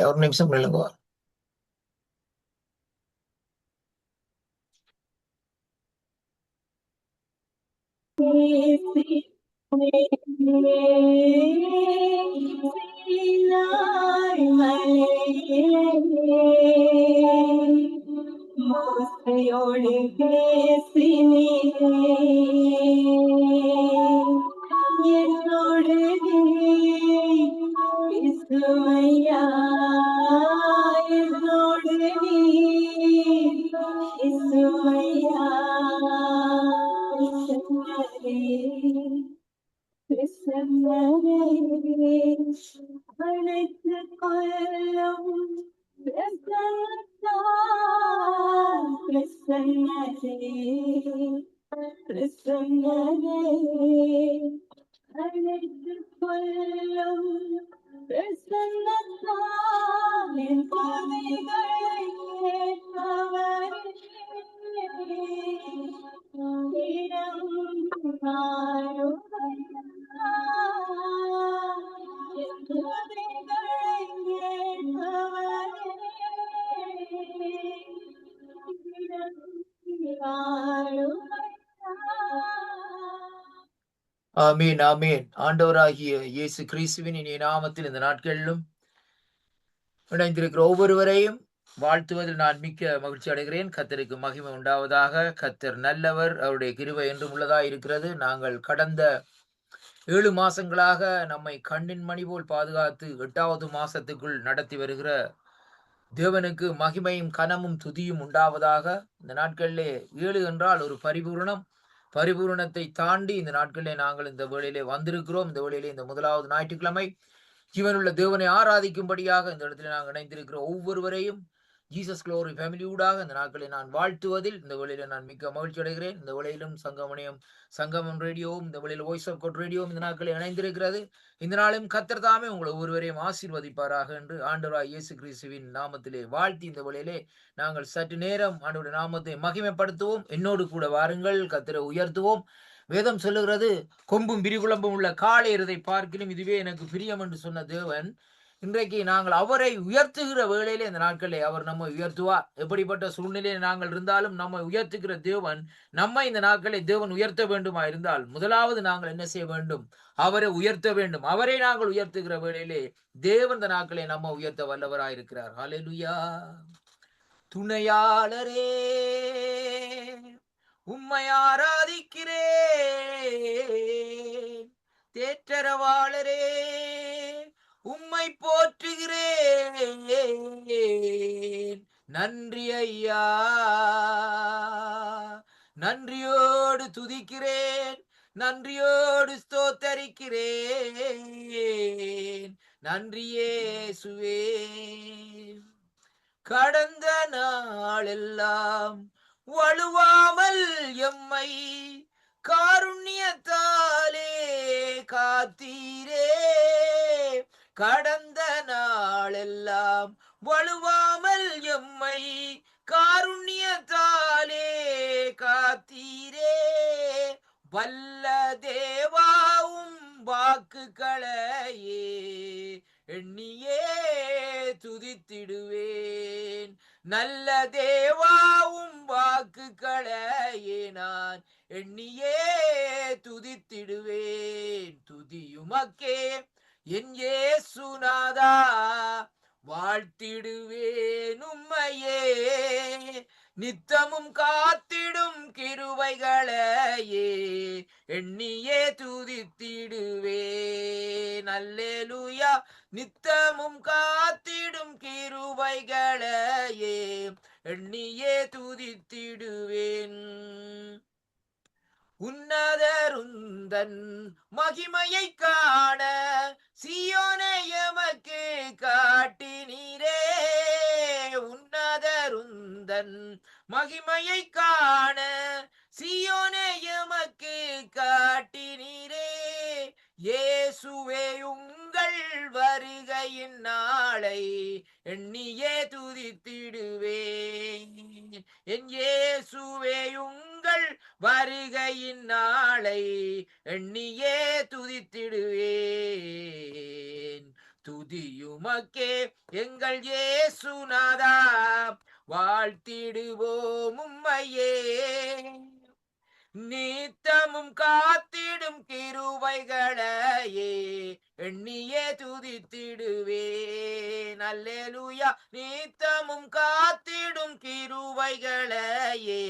ஒரு நிமிஷம் நில்லுங்க. மோசையோடு பேசினீரே என்னோடு இசுமையா என்னோடு இசுமையா அழைத்து கொள்ளும் பிரசன்னரே பிரசன்னரே அழைத்து கொள்ளும் பிரசன்னத்தால் என் பாதைகளை கேட்பவரே ஆமீன் ஆமீன். ஆண்டவராகிய இயேசு கிறிஸ்துவின் இனிய நாமத்தில் இந்த நாட்களிலும் இணைந்திருக்கிற ஒவ்வொருவரையும் வாழ்த்துவதில் நான் மிக்க மகிழ்ச்சி அடைகிறேன். கர்த்தருக்கு மகிமை உண்டாவதாக. கர்த்தர் நல்லவர், அவருடைய கிருபை என்றும் உள்ளதாக இருக்கிறது. நாங்கள் கடந்த 7 மாசங்களாக நம்மை கண்ணின் மணி போல் பாதுகாத்து 8வது மாசத்துக்குள் நடத்தி வருகிற தேவனுக்கு மகிமையும் கனமும் துதியும் உண்டாவதாக. இந்த நாட்களிலே 7 என்றால் ஒரு பரிபூரணத்தை தாண்டி இந்த நாட்களிலே நாங்கள் இந்த வேளையிலே வந்திருக்கிறோம். இந்த வேளையிலே இந்த 1வது ஞாயிற்றுக்கிழமை ஜீவனுள்ள தேவனை ஆராதிக்கும்படியாக இந்த இடத்துல நாங்கள் இணைந்திருக்கிற ஒவ்வொருவரையும் ஜீசஸ் குளோரி ஃபேமிலி ஊடாக இந்த நாட்களை நான் வாழ்த்துவதில் இந்த வேளையில நான் மிக்க மகிழ்ச்சி அடைகிறேன். இந்த வேளையிலும் சங்கமம் ரேடியோவும் இந்த வேளையில் வாய்ஸ் ஆஃப் காட் ரேடியோவும் இந்த நாட்களில் இணைந்திருக்கிறது. இந்த நாளும் கர்த்தர் தாமே உங்களை ஒவ்வொருவரையும் ஆசீர்வதிப்பாராக என்று ஆண்டவராய் இயேசு கிறிஸ்துவின் நாமத்திலே வாழ்த்தி இந்த வேளையிலே நாங்கள் சற்று நேரம் ஆண்டவருடைய நாமத்தை மகிமைப்படுத்துவோம். என்னோடு கூட வாருங்கள், கர்த்தரை உயர்த்துவோம். வேதம் சொல்லுகிறது, கொம்பும் பிரிகுளம்பும் உள்ள காளையரை பார்க்கிலும் இதுவே எனக்கு பிரியம் என்று சொன்ன தேவன் இன்றைக்கு நாங்கள் அவரை உயர்த்துகிற வேளையிலே இந்த நாட்களிலே அவர் நம்மை உயர்த்துவார். எப்படிப்பட்ட சூழ்நிலையில் நாங்கள் இருந்தாலும் நம்மை உயர்த்துகிற தேவன் நம்மை இந்த நாட்களை தேவன் உயர்த்த வேண்டுமா இருந்தால் முதலாவது நாங்கள் என்ன செய்ய வேண்டும்? அவரை உயர்த்த வேண்டும். அவரை நாங்கள் உயர்த்துகிற வேளையிலே தேவன் இந்த நாட்களை நம்ம உயர்த்த வல்லவராயிருக்கிறார். ஹல்லேலூயா. துணையாளரே உம்மை ஆராதிக்கிறேன், தேற்றரவாளரே உம்மை போற்றுகிறேன், நன்றி ஐயா, நன்றியோடு துதிக்கிறேன், நன்றியோடு ஸ்தோத்தரிக்கிறேன், நன்றியே சுவே. கடந்த நாளெல்லாம் வலுவாமல் எம்மை காருண்யத்தாலே காத்தீரே, கடந்த நாளெல்லாம் வலுவாமல் எம்மை காருண்யத்தாலே காத்தீரே, வல்ல தேவாவும் வாக்குகளையே எண்ணியே துதித்திடுவேன், நல்ல தேவாவும் வாக்குகளையே நான் எண்ணியே துதித்திடுவேன், துதியுமக்கே என் இயேசுநாதா, வாழ்த்திடுவேன் உம்மையே, நித்தமும் காத்திடும் கிருபைகளையே எண்ணியே துதித்திடுவேன், அல்லேலூயா. நித்தமும் காத்திடும் கிருபைகளையே எண்ணியே துதித்திடுவேன், உன்னதரும் உந்தன் மகிமையை காண சீயோனை எமக்கு காட்டினீரே. உன்னதருந்தன் மகிமையை காண சீயோனை எமக்கு காட்டினீரே. இயேசுவே உங்கள் வருகையின் நாளை எண்ணியே துதித்திடுவேன். என் இயேசுவே உங்கள் வருகையின் நாளை எண்ணியே துதித்திடுவேன். துதியுமக்கே எங்கள் இயேசுநாதா, வாழ்த்திடுவோம் உம்மையே. நித்தமும் காத்திடும் கிருபைகளையே எண்ணியே துதித்திடுவேன். அல்லேலூயா. நித்தமும் காத்திடும் கிருபைகளையே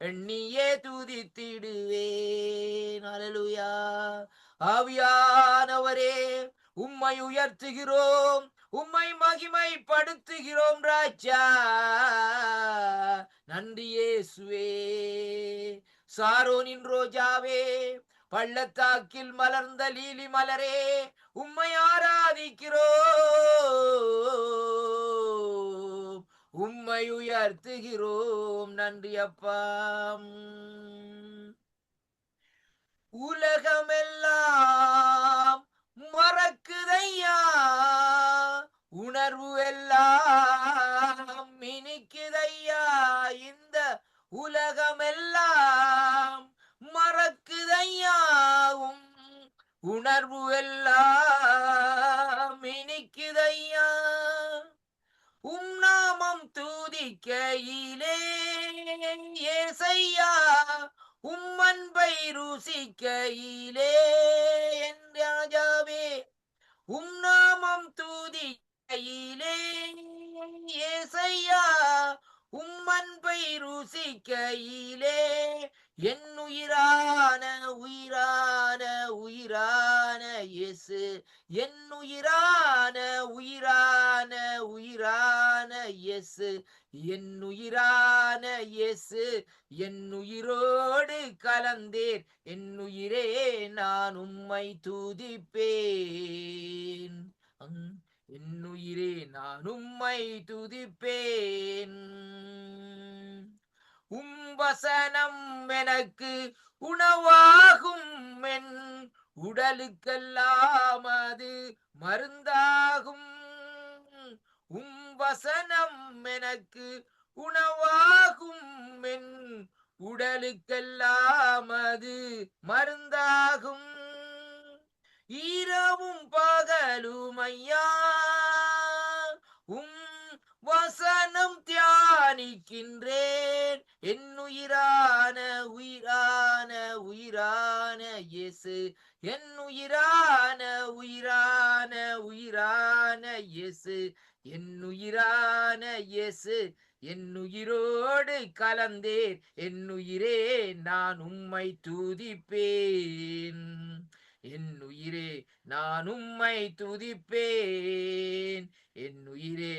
எண்ணியே துதித்திடுவேன். அல்லேலூயா. ஆவியானவரே, உம்மை உயர்த்துகிறோம், உம்மை மகிமைப்படுத்துகிறோம் ராஜா. நன்றி இயேசுவே. சாரோனின் ரோஜாவே, பள்ளத்தாக்கில் மலர்ந்த லீலி மலரே, உம்மை ஆராதிக்கிறோம், உம்மை உயர்த்துகிறோம். நன்றி அப்பா. உலகமெல்லாம் மறக்குதையா, உணர்வு எல்லாம் மினிக்குதையா. இந்த உலகமெல்லாம் மறக்குதையா, உணர்வு எல்லாம் மினிக்குதையா. நாமம் துதிக்கையிலே ஏசையா, அன்பை ருசிக்கையிலே என் ராஜாவே. நாமம் துதிக்கையிலே ஏசையா, அன்பை ருசிக்கையிலே என் உயிரான உயிரான உயிரான இயேசு, என் உயிரான உயிரான உயிரான இயேசு, என் உயிரான இயேசு. என் உயிரோடு கலந்தேர் என் உயிரே, நான் உம்மை துதிப்பேன். என் உயிரே, நான் உம்மை துதிப்பேன். வசனம் எனக்கு உணவாகும், என் உடலுக்கெல்லாம் அது மருந்தாகும். வசனம் எனக்கு உணவாகும், என் உடலுக்கெல்லாம் அது மருந்தாகும். இரவும் பகலும் ஐயா வசனம் தியானிக்கின்றேன். என் உயிரான உயிரான உயிரான இயேசு, என் உயிரான உயிரான உயிரான இயேசு, என் உயிரான இயேசு. என் உயிரோடு கலந்தேர் என் உயிரே, நான் உம்மை துதிப்பேன். என் உயிரே, நான் உம்மை துதிப்பேன். என் உயிரே,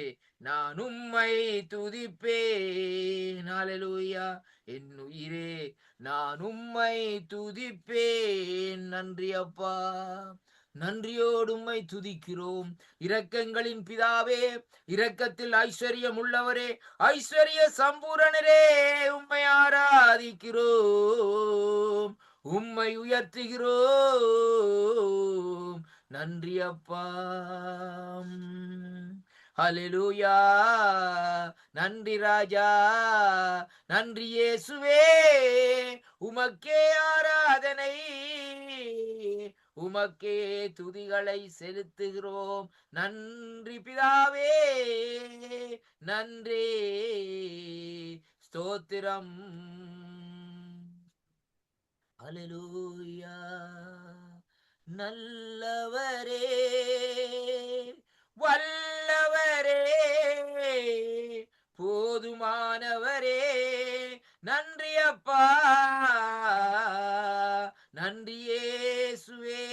நான் உம்மை துதிப்பேன். ஹல்லேலூயா. என் உயிரே, நான் உம்மை துதிப்பேன். நன்றி அப்பா. நன்றியோடு உம்மை துதிக்கிறோம். இரக்கங்களின் பிதாவே, இரக்கத்தில் ஐஸ்வர்யம் உள்ளவரே, ஐஸ்வர்ய சம்பூரணரே, உம்மை ஆராதிக்கிறோம், உம்மை உயர்த்துகிறோம். நன்றி அப்பா. ஹல்லேலூயா. நன்றி ராஜா. நன்றி இயேசுவே. உமக்கே ஆராதனை, உமக்கே துதிகளை செலுத்துகிறோம். நன்றி பிதாவே, நன்றி, ஸ்தோத்திரம். ஹல்லேலூயா. நல்லவரே, வல்லவரே, போதுமானவரே, நன்றி அப்பா. நன்றி இயேசுவே,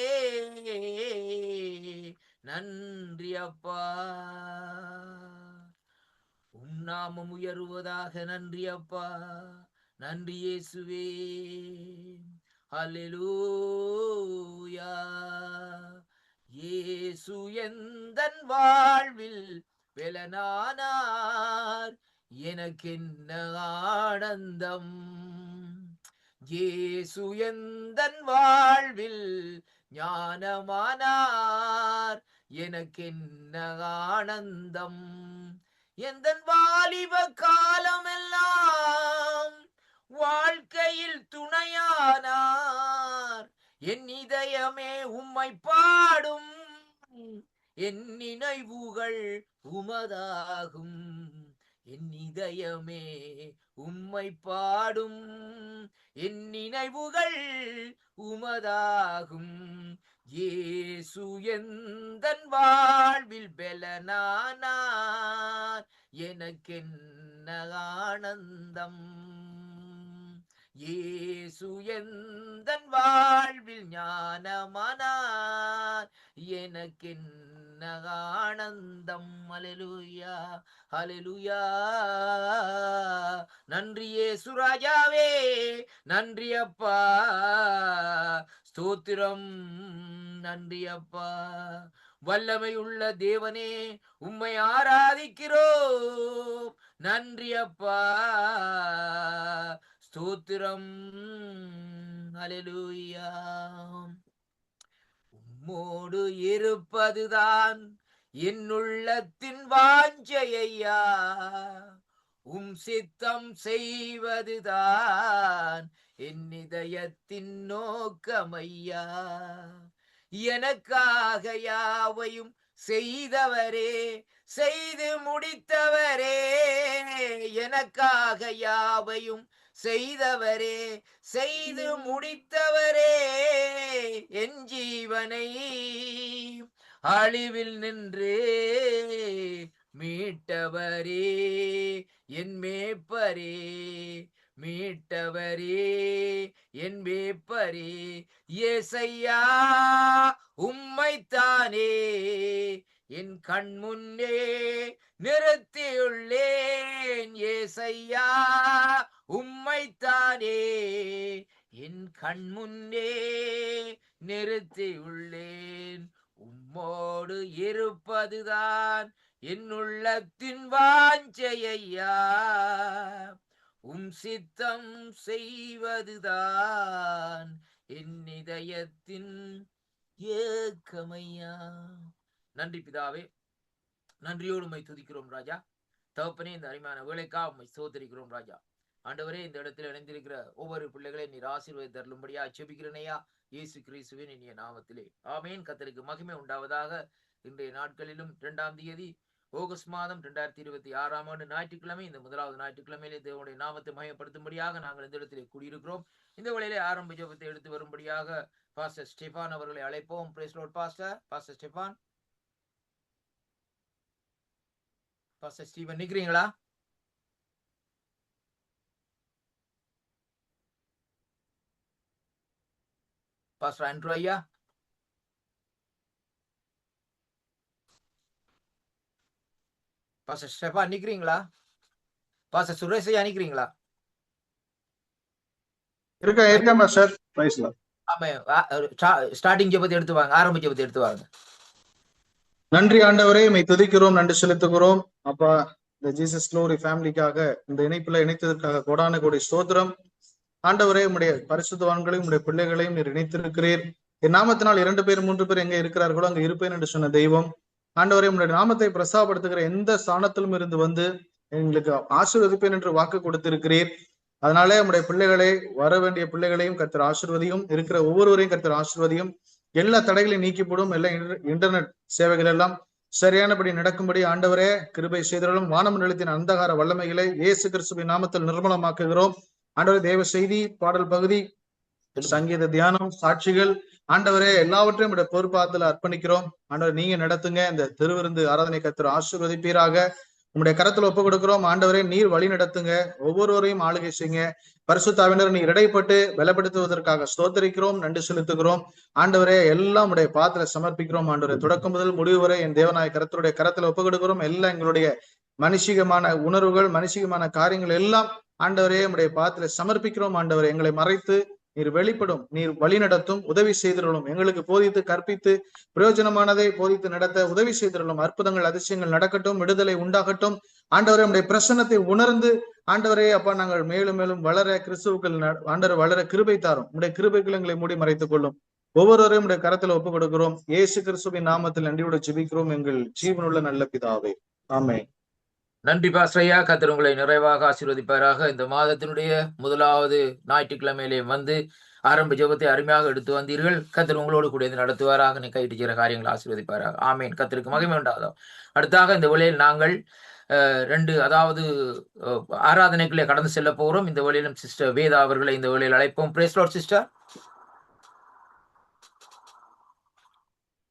நன்றி அப்பா. நாமம் உயருவதாக. நன்றி அப்பா. நன்றி இயேசுவே. ஹல்லேலூயா. ஹalleluya. இயேசு எந்தன் வாழ்வில் பெலனானார், எனக்கென்ன ஆனந்தம். இயேசு எந்தன் வாழ்வில் ஞானமானார், எனக்கென்ன ஆனந்தம். எந்தன் வாலிப காலமெல்லாம் வாழ்க்கையில் துணையானார், என் இதயமே உம்மை பாடும், என் நினைவுகள் உமதாகும். என் இதயமே உம்மை பாடும், என் நினைவுகள் உமதாகும். இயேசு எந்தன் வாழ்வில் பெலனானார், எனக்கென்ன ஆனந்தம். இயேசு எந்தன் வாழ்வில் ஞானமானார், எனக்கென்ன ஆனந்தம். ஹalleluya, ஹalleluya. நன்றி இயேசு ராஜாவே, நன்றி அப்பா, ஸ்தோத்திரம், நன்றி அப்பா. வல்லமையுள்ள தேவனே, உம்மை ஆராதிக்கிறோம். நன்றி அப்பா, ஸ்தோத்திரம், ஹalleluya. உம்மோடு இருப்பதுதான் என் உள்ளத்தின் வாஞ்சையா, உம் சித்தம் செய்வதுதான் என் இதயத்தின் நோக்கமையா. எனக்காக யாவையும் செய்தவரே, செய்து முடித்தவரே, எனக்காக யாவையும் செய்தவரே, செய்து முடித்தவரே, என் ஜீவனை அழிவில் நின்று மீட்டவரே, என் மேய்ப்பரே, மீட்டவரே, என் மேய்ப்பரே. ஏசையா உம்மைத்தானே என் கண் முன்னே நிறுத்தியுள்ளேன். ஏசையா உம்மைத்தானே என் கண் முன்னே நிறுத்தியுள்ளேன். உம்மோடு இருப்பதுதான் என் உள்ளத்தின் வாஞ்சையா, உம் சித்தம் செய்வதுதான் என் இதயத்தின் ஏக்கமையா. நன்றி பிதாவே, நன்றியோடு உம்மை துதிக்கிறோம் ராஜா. தகப்பனே, இந்த அருமையான வேலைக்காக உம்மை ஸ்தோத்திரிக்கிறோம் ராஜா. ஆண்டவரே, இந்த இடத்தில் இணைந்திருக்கிற ஒவ்வொரு பிள்ளைகளையும் நீர் ஆசீர்வாதம் தரும்படியா ஜெபிக்கிறேனையா, இயேசு கிறிஸ்துவின் இனிய நாமத்திலே ஆமென். கர்த்தருக்கு மகிமை உண்டாவதாக. இன்றைய நாட்களிலும் 2ஆம் தேதி ஆகஸ்ட் மாதம் 2026ஆம் ஆண்டு ஞாயிற்றுக்கிழமை, இந்த முதலாவது ஞாயிற்றுக்கிழமையிலே தேவனுடைய நாமத்தை மகிமைப்படுத்தும்படியாக நாங்கள் இந்த இடத்திலே கூடியிருக்கிறோம். இந்த வேளையிலே ஆரம்ப ஜெபத்தை எடுத்து வரும்படியாக பாஸ்டர் ஸ்டெபான் அவர்களை அழைப்போம். Praise Lord pastor. Pastor Stephan, pastor Steven நிக்கிறீங்களா? பாஸ்டர் ஆண்ட்ரூ ஐயா, பாஸ்டர் ஸ்டெபான் நிக்கிறீங்களா? பாஸ்டர் சுரேஷ் ஐயா நிக்கிறீங்களா? இருக்கேன் சார். Praise Lord. ஆமா, ஸ்டார்டிங் ஜெபத்தை எடுத்து வாங்க, ஆரம்ப ஜெபத்தை எடுத்து வாங்க. நன்றி ஆண்டவரே, உம்மை துதிக்கிறோம், நன்றி செலுத்துகிறோம். அப்பா, இந்த ஜீசஸ் க்ளோரி ஃபேமிலிக்காக, இந்த இணைப்புல இணைத்ததற்காக கோடான கோடி ஸ்தோத்திரம். ஆண்டவரே, உம்முடைய பரிசுத்தவான்களையும் உம்முடைய பிள்ளைகளையும் நீர் இணைத்திருக்கிறீர். என் நாமத்தினால் 2 பேர் 3 பேர் எங்க இருக்கிறார்களோ அங்க இருப்பேன் என்று சொன்ன தெய்வம். ஆண்டவரே, உம்முடைய நாமத்தை பிரசாபப்படுத்துகிற எந்த ஸ்தானத்திலும் இருந்து வந்து எங்களுக்கு ஆசீர்வதிப்பேன் என்று வாக்கு கொடுத்திருக்கிறீர். அதனாலே உம்முடைய பிள்ளைகளை, வர வேண்டிய பிள்ளைகளையும் கர்த்தர் ஆசீர்வதியும், இருக்கிற ஒவ்வொருவரையும் கர்த்தர் ஆசீர்வதியும். எல்லா தடைகளையும் நீக்கிப்படும், எல்லா இன்டர்நெட் சேவைகள் எல்லாம் சரியானபடி நடக்கும்படி ஆண்டவரே கிருபை செய்தலும். வானமண்டலத்தின் அந்தகார வல்லமைகளை இயேசு கிறிஸ்துவின் நாமத்தில் நிர்மூலமாக்குகிறோம். ஆண்டவரே, தேவ செய்தி, பாடல் பகுதி, சங்கீத தியானம், சாட்சிகள், ஆண்டவரே எல்லாவற்றையும் உடைய பொறுப்பாத்துல அர்ப்பணிக்கிறோம். ஆண்டவர் நீங்க நடத்துங்க. இந்த திருவிருந்து ஆராதனை கர்த்தர் ஆசீர்வதிப்பீராக. உங்களுடைய கரத்துல ஒப்பு கொடுக்கிறோம். ஆண்டவரே, நீர் வழி நடத்துங்க, ஒவ்வொருவரையும் ஆளுகை செய்யுங்க. பரிசுத்தாவினர் நீர் இடைப்பட்டு பலப்படுத்துவதற்காக ஸ்தோத்தரிக்கிறோம், நன்றி செலுத்துகிறோம். ஆண்டவரே, எல்லாம் உடைய பாத்திர சமர்ப்பிக்கிறோம். ஆண்டவரே, தொடக்கம் முதல் முடிவு வரை என் தேவனாய கர்த்தருடைய கரத்துல ஒப்பு கொடுக்கிறோம். எல்லாம் எங்களுடைய மனுஷிகமான உணர்வுகள், மனுஷிகமான காரியங்கள் எல்லாம் ஆண்டவரே உடைய பாத்திர சமர்ப்பிக்கிறோம். ஆண்டவரே, எங்களை மறைத்து நீர் வெளிப்படும், நீர் வழி நடத்தும், உதவி செய்திருளும். எங்களுக்கு போதித்து கற்பித்து பிரயோஜனமானதை போதித்து நடத்த உதவி செய்திருளும். அற்புதங்கள் அதிசயங்கள் நடக்கட்டும், விடுதலை உண்டாகட்டும். ஆண்டவரே உடைய பிரசன்னத்தை உணர்ந்து ஆண்டவரே அப்பா நாங்கள் மேலும் மேலும் வளர கிறிஸ்துவுக்கள் ஆண்டவர் வளர கிருபை தாரும். உடைய கிருபைகள் எங்களை மூடி மறைத்துக் கொள்ளும். ஒவ்வொருவரையும் உடைய கரத்துல ஒப்புக் கொடுக்கிறோம். இயேசு கிறிஸ்துவின் நாமத்தில் நன்றியோடு ஜெபிக்கிறோம் எங்கள் ஜீவனுள்ள நல்ல பிதாவே, ஆமென். நன்றி பாஸ்ரையா. கர்த்தர் உங்களை நிறைவாக ஆசீர்வதிப்பாராக. இந்த மாதத்தினுடைய முதலாவது ஞாயிற்றுக்கிழமையிலே வந்து ஆரம்ப ஜெபத்தை அருமையாக எடுத்து வந்தீர்கள். கர்த்தர் உங்களோடு கூட நடத்துவாராக. நீ கைட்டு செய்கிற காரியங்களை ஆசீர்வதிப்பாராக. ஆமீன். கர்த்தருக்கு மகிமை உண்டாதோ. அடுத்தாக இந்த வேளையில் நாங்கள் அதாவது ஆராதனைக்குள்ளே கடந்து செல்ல போகிறோம். இந்த வேளையிலும் சிஸ்டர் வேதா அவர்களை இந்த வேளையில் அழைப்போம். Praise Lord sister.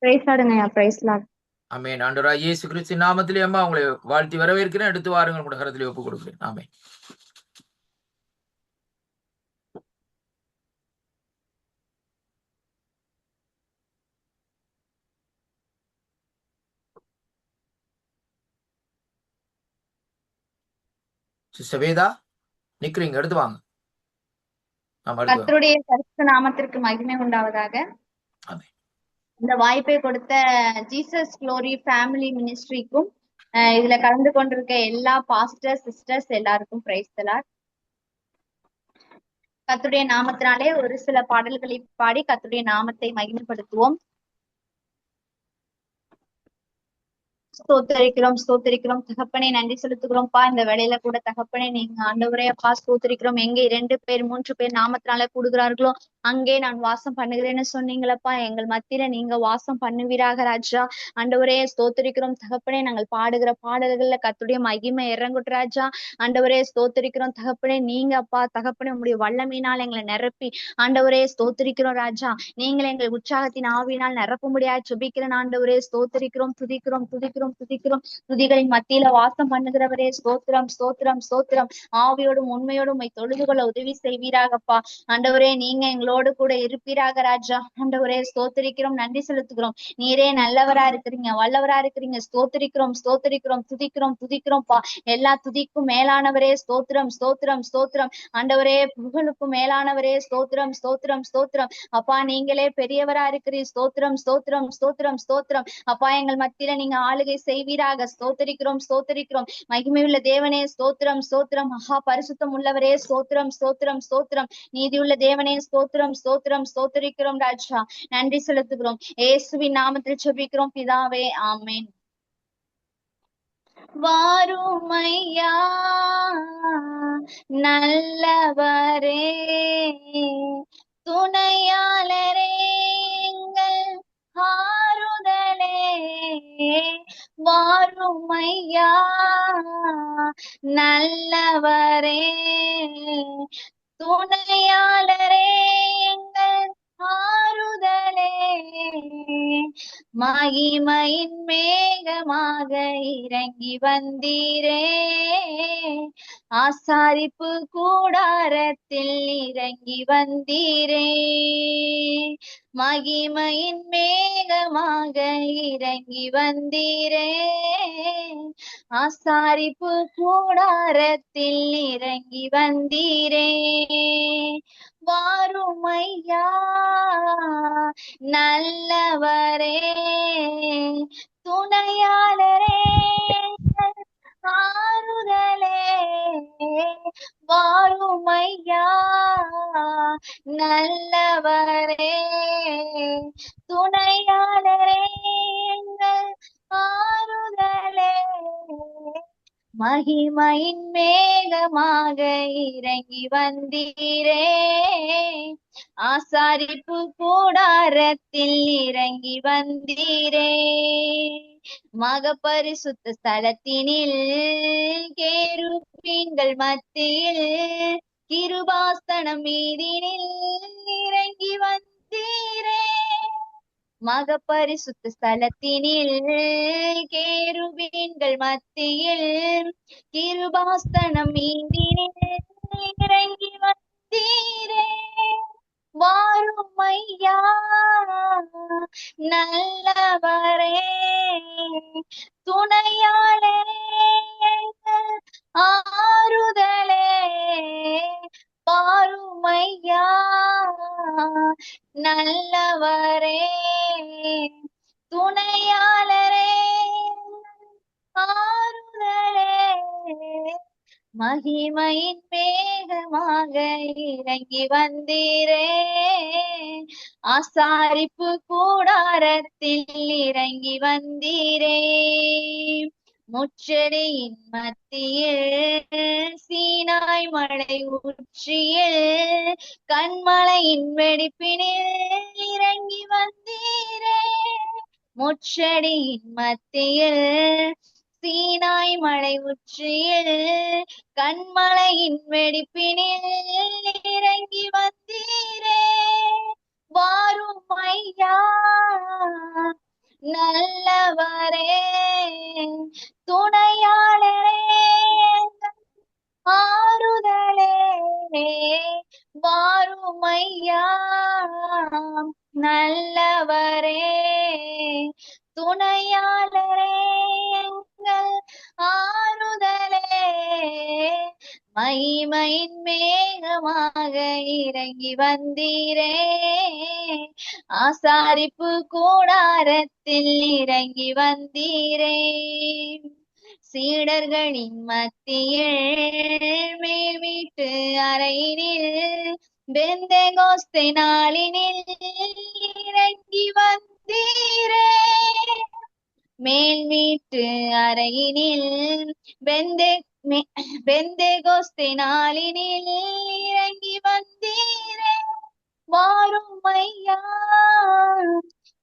பிரைஸ் லார்டுங்கய்யா, பிரைஸ் லார்ட். ஆமென். ஆண்டவராகிய இயேசு கிறிஸ்துவின் நாமத்திலே அம்மா உங்களை வாழ்த்தி வரவேற்கிறேன். எடுத்து வாருங்கள், உங்களுடைய கரத்திலே ஒப்புக் கொடுக்கிறேன். ஆமென். சிஸ்டர் வேதா நிக்கிறீங்க, எடுத்து வாங்க. கர்த்தருடைய பரிசுத்த நாமத்திற்கு மகிமை உண்டாவதாக. ஆமென். இந்த வாய்ப்பை கொடுத்த ஜீசஸ் க்ளோரி ஃபேமிலி மினிஸ்ட்ரிக்கும் இதுல கலந்து கொண்டிருக்க எல்லா பாஸ்டர் சிஸ்டர்ஸ் எல்லாருக்கும் பிரைஸ் தி லார்ட். கர்த்தருடைய நாமத்தினாலே ஒரு சில பாடல்களை பாடி கர்த்தருடைய நாமத்தை மகிமைப்படுத்துவோம். ஸ்தோத்தரிக்கிறோம் ஸ்தோத்தரிக்கிறோம் தகப்பனே, நன்றி செலுத்துகிறோம்ப்பா. இந்த வேளையில கூட தகப்பனே நீங்க ஆண்டவரே அப்பா ஸ்தோத்தரிக்கிறோம். எங்க 2 பேர் 3 பேர் நாமத்தினால கூடுகிறார்களோ அங்கே நான் வாசம் பண்ணுகிறேன்னு சொன்னீங்களப்பா. எங்கள் மத்தியில நீங்க வாசம் பண்ணுவீராக ராஜா. ஆண்டவரே ஸ்தோத்தரிக்கிறோம் தகப்பனே. நாங்கள் பாடுகிற பாடல்கள்ல கர்த்தருடைய மகிமை இறங்கட்டும் ராஜா. ஆண்டவரே ஸ்தோத்தரிக்கிறோம் தகப்பனே. நீங்க அப்பா தகப்பனே உங்களுடைய வல்லமையினால் எங்களை நிரப்பி ஆண்டவரே ஸ்தோத்தரிக்கிறோம் ராஜா. நீங்கள் எங்கள் உற்சாகத்தின் ஆவியினால் நிரப்ப முடியாது ஜெபிக்கிறேன் ஆண்டவரே. ஸ்தோத்தரிக்கிறோம் துதிக்கிறோம் துதிக்கிறோம் துதிக்கிறோம். துதிகளின் மத்தியில வாசம் பண்ணுகிறவரே ஸ்தோத்திரம் ஸ்தோத்திரம் ஸ்தோத்திரம். ஆவியோடும் உண்மையோடும் உம்மை தொழுது கொள்ள உதவி செய்வீராகப்பா. ஆண்டவரே நீங்க எங்களோடு கூட இருப்பீராக ராஜா. ஆண்டவரே ஸ்தோத்தரிக்கிறோம், நன்றி செலுத்துகிறோம். நீரே நல்லவரா இருக்கிறீங்க, வல்லவரா இருக்கிறீங்க. ஸ்தோத்தரிக்கிறோம் ஸ்தோத்தரிக்கிறோம் துதிக்கிறோம் துதிக்கிறோம்ப்பா. எல்லா துதிக்கும் மேலானவரே ஸ்தோத்திரம் ஸ்தோத்திரம் ஸ்தோத்திரம். ஆண்டவரே புகழுக்கும் மேலானவரே ஸ்தோத்திரம் ஸ்தோத்திரம் ஸ்தோத்திரம். அப்பா நீங்களே பெரியவரா இருக்கிறீர். ஸ்தோத்திரம் ஸ்தோத்திரம் ஸ்தோத்திரம் ஸ்தோத்திரம். அப்பா எங்கள் மத்தியில நீங்க ஆளுகை செய்வீராக. ஸ்தோத்தரிக்கிறோம் ஸ்தோத்தரிக்கிறோம். மகிமையுள்ள தேவனே ஸ்தோத்திரம் ஸ்தோத்திரம். மகா பரிசுத்தம் உள்ளவரே ஸ்தோத்திரம் ஸ்தோத்திரம் ஸ்தோத்திரம். நீதியுள்ள தேவனே ஸ்தோத்திரம் ஸ்தோத்திரம் ஸ்தோத்தரிக்கிறோம் ராஜா. நன்றி செலுத்துகிறோம். இயேசுவின் நாமத்தில் ஜெபிக்கிறோம் பிதாவே, ஆமென். வாரும் ஐயா நல்லவரே, துணையாளரே எங்கள் ஆறுதலே. வாரும் ஐயா நல்லவரே, துணையாளரே எங்கள் ஆறுதலே. மகிமையின் மேகமாக இறங்கி வந்தீரே, ஆசாரிப்பு கூடாரத்தில் இறங்கி வந்தீரே. மகிமையின் மேகமாக இறங்கி வந்தீரே, ஆசாரிப்பு கூடாரத்தில் இறங்கி வந்தீரே. வாரும் ஐயா நல்லவரே, துணையாளரே ஆறுதலே. வாரும் ஐயா நல்லவரே, துணையாளரே எங்கள் ஆறுதலே. மகிமையின் மேகமாக இறங்கி வந்தீரே, ஆசாரிப்பு கூடாரத்தில் இறங்கி வந்தீரே. மகபரிசுத்த ஸ்தலத்தினில் கேருபீன்கள் மத்தியில் கிருபாசனம் மீதினில் இறங்கி வந்தீரே. மகபரிசுத்த ஸ்தலத்தினில் கேருபீன்கள் மத்தியில் கிருபாசனம் மீதினில் இறங்கி வந்தீரே. வாரும் ஐயா நல்லவரே, துணையாளரே ஆறுதலே. வாரும் ஐயா நல்லவரே துணையாளரே ஆறுதலே மகிமையின் மேகமாக இறங்கி வந்தீரே ஆசாரிப்பு கூடாரத்தில் இறங்கி வந்தீரே முச்செடியின் மத்தியில் சீனாய் மழை உச்சியில் கண்மலையின் வெடிப்பினில் இறங்கி வந்தீரே முச்செடியின் மத்தியில் சீனாய் மழை உச்சியில் கண்மலையின் வெடிப்பினில் இறங்கி வந்தீரே வாரும் ஐயா நல்லவரே துணையாளரே ஆறுதலே வாரும் ஐயா நல்லவரே துணையாளரே எங்கள் ஆறுதலே மகிமையின் மேகமாக இறங்கி வந்தீரே ஆசாரிப்பு கூடாரத்தில் இறங்கி வந்தீரே சீடர்களின் மத்தியில் மேல் வீட்டு அறையினில் பெந்தெகோஸ்தே நாளினில் இறங்கி வந்தீரே மேல் வீட்டு அறையினில் பெந்தெகோஸ்தே நாளினில் இறங்கி வந்தீரே வாரும் ஐயா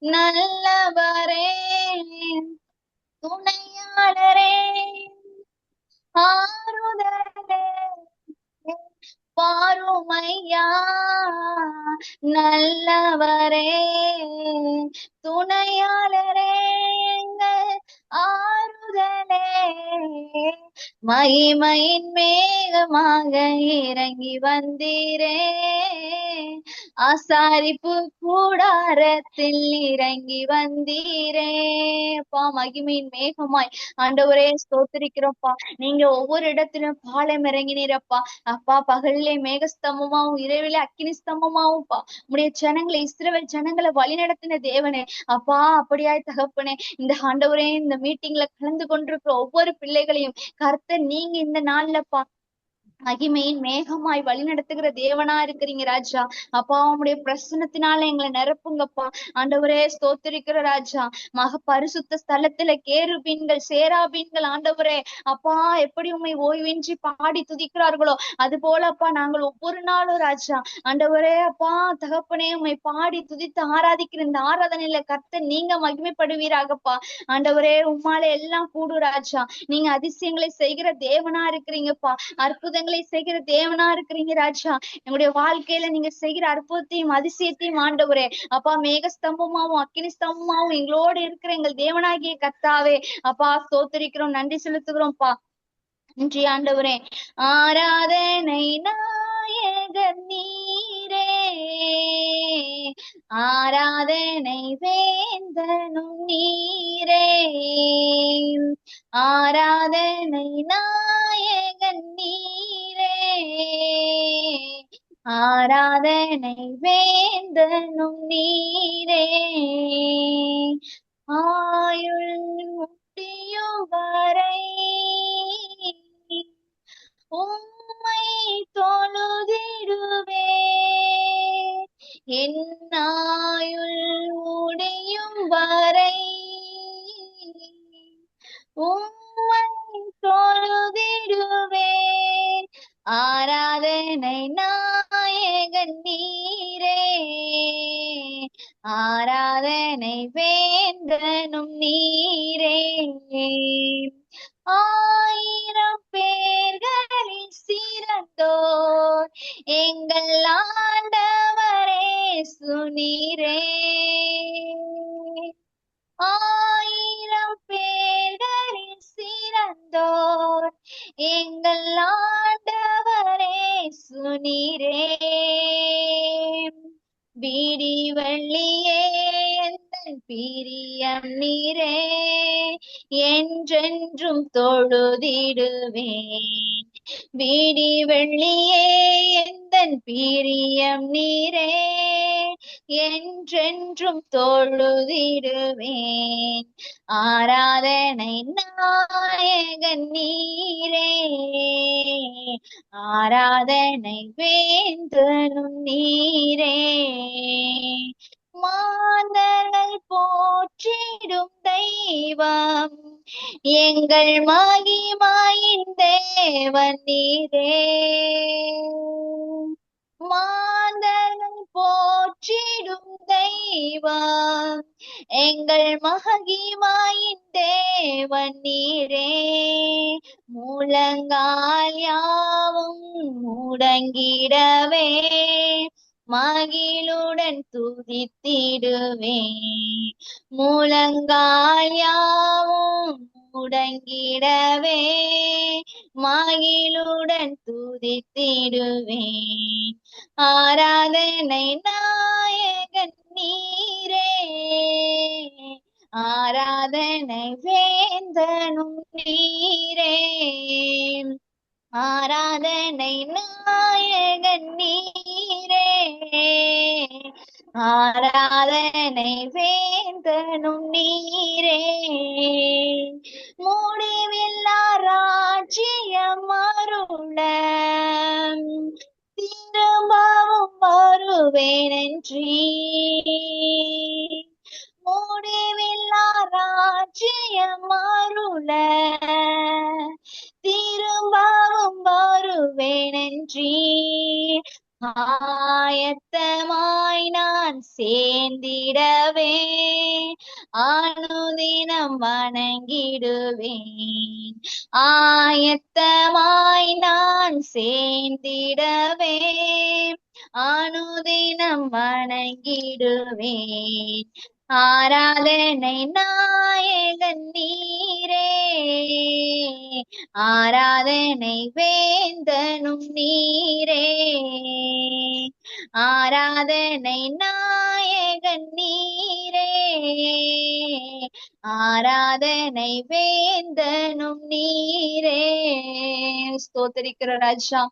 நல்லவரே துணையாளரே ஆறுதலே வாரும் ஐயா நல்லவரே துணையாளரே எங்கள் ஆறுதலே மகிமையின் மேகமாக இறங்கி வந்தீரே ஆசாரிப்பு கூடாரத்தில் இறங்கி வந்தீரே பா மகிமையின் மேகமாய் ஆண்டவரே ஸ்தோத்திரிக்கிறோம்ப்பா நீங்க ஒவ்வொரு இடத்திலும் பாலம் இறங்கினீரப்பா அப்பா பகலிலே மேகஸ்தம்பமாவும் இரவிலே அக்கினி ஸ்தம்பமாவும்ப்பா உடைய ஜனங்களை இஸ்ரவேல் ஜனங்களை வழிநடத்தின தேவனே அப்பா அப்படியாய் தகப்பனே இந்த ஆண்டவரே இந்த மீட்டிங்ல கலந்து கொண்டிருக்கிற ஒவ்வொரு பிள்ளைகளையும் கர்த்தர் நீங்க இந்த நாள்லப்பா மகிமையின் மேகமாய் வழி நடத்துகிற தேவனா இருக்கிறீங்க ராஜா அப்பா உங்களுடைய பிரசன்னத்தினால எங்களை நிரப்புங்கப்பா ஆண்டவரே ஸ்தோத்திரிக்கிற ராஜா பரிசுத்த ஸ்தலத்துல கேருபீன்கள் சேராபீன்கள் ஆண்டவரே அப்பா எப்படி உண்மை ஓய்வின்றி பாடி துதிக்கிறார்களோ அது போல அப்பா நாங்கள் ஒவ்வொரு நாளும் ராஜா ஆண்டவரே அப்பா தகப்பனே உண்மை பாடி துதித்து ஆராதிக்கிற இந்த ஆராதனையில கர்த்தர் நீங்க மகிமைப்படுவீராகப்பா ஆண்டவரே உம்மால எல்லாம் கூடும் ராஜா நீங்க அதிசயங்களை செய்கிற தேவனா இருக்கிறீங்கப்பா அற்புதங்களை செய்கிற தேவனா இருக்கிறீங்க ராஜா எங்களுடைய வாழ்க்கையில நீங்க செய்கிற அற்புதத்தையும் அதிசயத்தையும் ஆண்டவரே அப்பா மேகஸ்தம்பமாவும் அக்கினி ஸ்தம்பமாவும் எங்களோடு இருக்கிற எங்கள் தேவனாகிய கர்த்தாவே அப்பா ஸ்தோத்திரிக்கிறோம் நன்றி செலுத்துகிறோம்ப்பா நன்றி ஆண்டவரே ஆராதனை நாயகர் நீரே ஆராதனை வேந்தனும் நீரே ஆராதனை நாயகன் நீரே ஆராதனை வேந்தனும் நீரே ஆயுள் முடியும் வரை உம்மை தொழுதிடுவே என் ஆயுள் முடியும் வரை உம்மை தொழுதிடுவே ஆராதனை நாயகன் நீரே ஆராதனை வேந்தனும் நீரே ஆயிரம் பேர்களில் சிறந்தோர் எங்கள் ஆண்டவரே சுனீரே ஆயிரம் பேர்களில் சிறந்தோர் எங்கள் ஆண்டவரே சுனீரே வீடி வள்ளியே எந்த எந்தன் பிரியம் நீரே, என்றென்றும் தொழுதிடுவேன். விடி வெள்ளியே எந்தன் பிரியம் நீரே, என்றென்றும் தொழுதிடுவேன். ஆராதனை நாயகன் நீரே, ஆராதனை வேந்தனும் நீரே. மாந்தர்கள் போற்றிடும் தெய்வம், எங்கள் மகிமையின் தேவன் நீரே. மாந்தர்கள் போற்றிடும் தெய்வம், எங்கள் மகிமையின் தேவன் நீரே. முழங்கால் யாவும் முடங்கிடவே, மகிழுடன் துதித்திடுவேன். முழங்கால் யாவும் முடங்கிடவே, மகிழுடன் துதித்திடுவேன். ஆராதனை நாயகன் நீரே, ஆராதனை வேந்தனும் நீரே. ஆராதனை நாயகன் நீரே, ஆராதனை வேந்தனும் நீரே. முடிவில்லா ராஜ்யம் அருள திரும்பவும் வருவேனென்றீ. முடிவில்லா ராஜ்யம் அருள திரும்பவும் வருவேனென்றீ. ஆயத்தமாய் நான் சேர்ந்திடவே, அனுதினம் வணங்கிடுவேன். ஆயத்தமாய் நான் சேர்ந்திடவே, அனுதினம் வணங்கிடுவேன். ஆராதனை நாயகன் நீரே, ஆராதனை வேந்தனும் நீரே. ஆராதனை நாயகன் நீரே, ஆராதனை வேந்தனும் நீரே. ஸ்தோத்திரிக்கிற ராஜா,